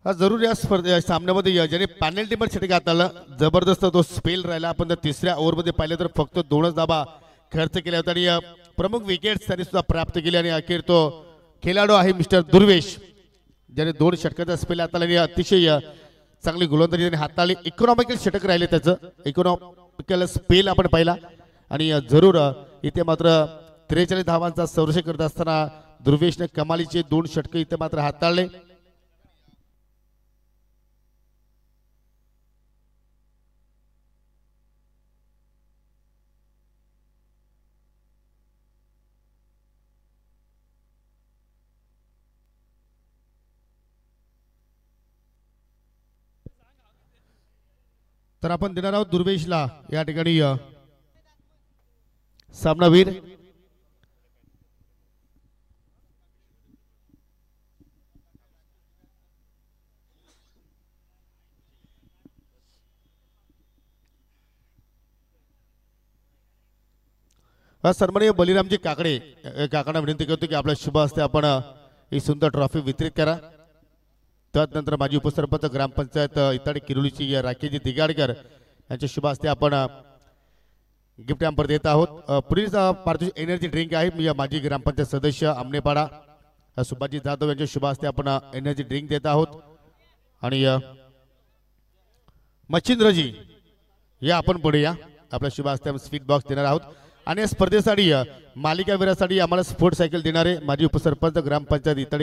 S1: हा जरूर या सामन्यामध्ये ज्याने पॅनल्टीवर षटक हाताळलं, जबरदस्त तो स्पेल राहिला. आपण जर 3ऱ्या ओव्हरमध्ये पाहिलं तर फक्त 2च धाबा खर्च केल्या होत्या आणि प्रमुख विकेट्स त्यांनी सुद्धा प्राप्त केले. आणि अखेर तो खेळाडू आहे मिस्टर दुर्वेश, ज्याने 2 षटकाचा स्पेल हाताळला आणि अतिशय चांगली गोलंदाजी त्यांनी हाताळली. इकॉनॉमिकल षटक राहिले त्याचं, इकॉनॉमिकल स्पेल आपण पाहिला. आणि जरूर इथे मात्र 43 धावांचा संरक्षण करत असताना दुर्वेशने कमालीचे 2 षटक इथे मात्र हाताळले. तर आपण देणार आहोत दुर्वेशला या ठिकाणी सामनावीर. सन्माननीय बलिरामजी काकडे काकांना विनंती करतो की आपल्या शुभ हस्ते आपण ही सुंदर ट्रॉफी वितरित करा. त्यानंतर माजी उपसरपंच ग्रामपंचायत इताडे किरोलीची राखीजी दिगाडकर यांच्या शुभ हस्ते आपण गिफ्ट हॅम्पर देत आहोत. पुढील पारितोषिक एनर्जी ड्रिंक आहे. मी माजी ग्रामपंचायत सदस्य आमनेपाडा सुभाजी जाधव यांच्या शुभ हस्ते आपण एनर्जी ड्रिंक देत आहोत. आणि मच्छिंद्रजी या आपण पुढे या. आपल्या शुभ हस्ते स्वीट बॉक्स देणार आहोत. आणि या स्पर्धेसाठी मालिकावीरासाठी आम्हाला स्पोर्ट सायकल देणारे माजी उपसरपंच ग्रामपंचायत इतडे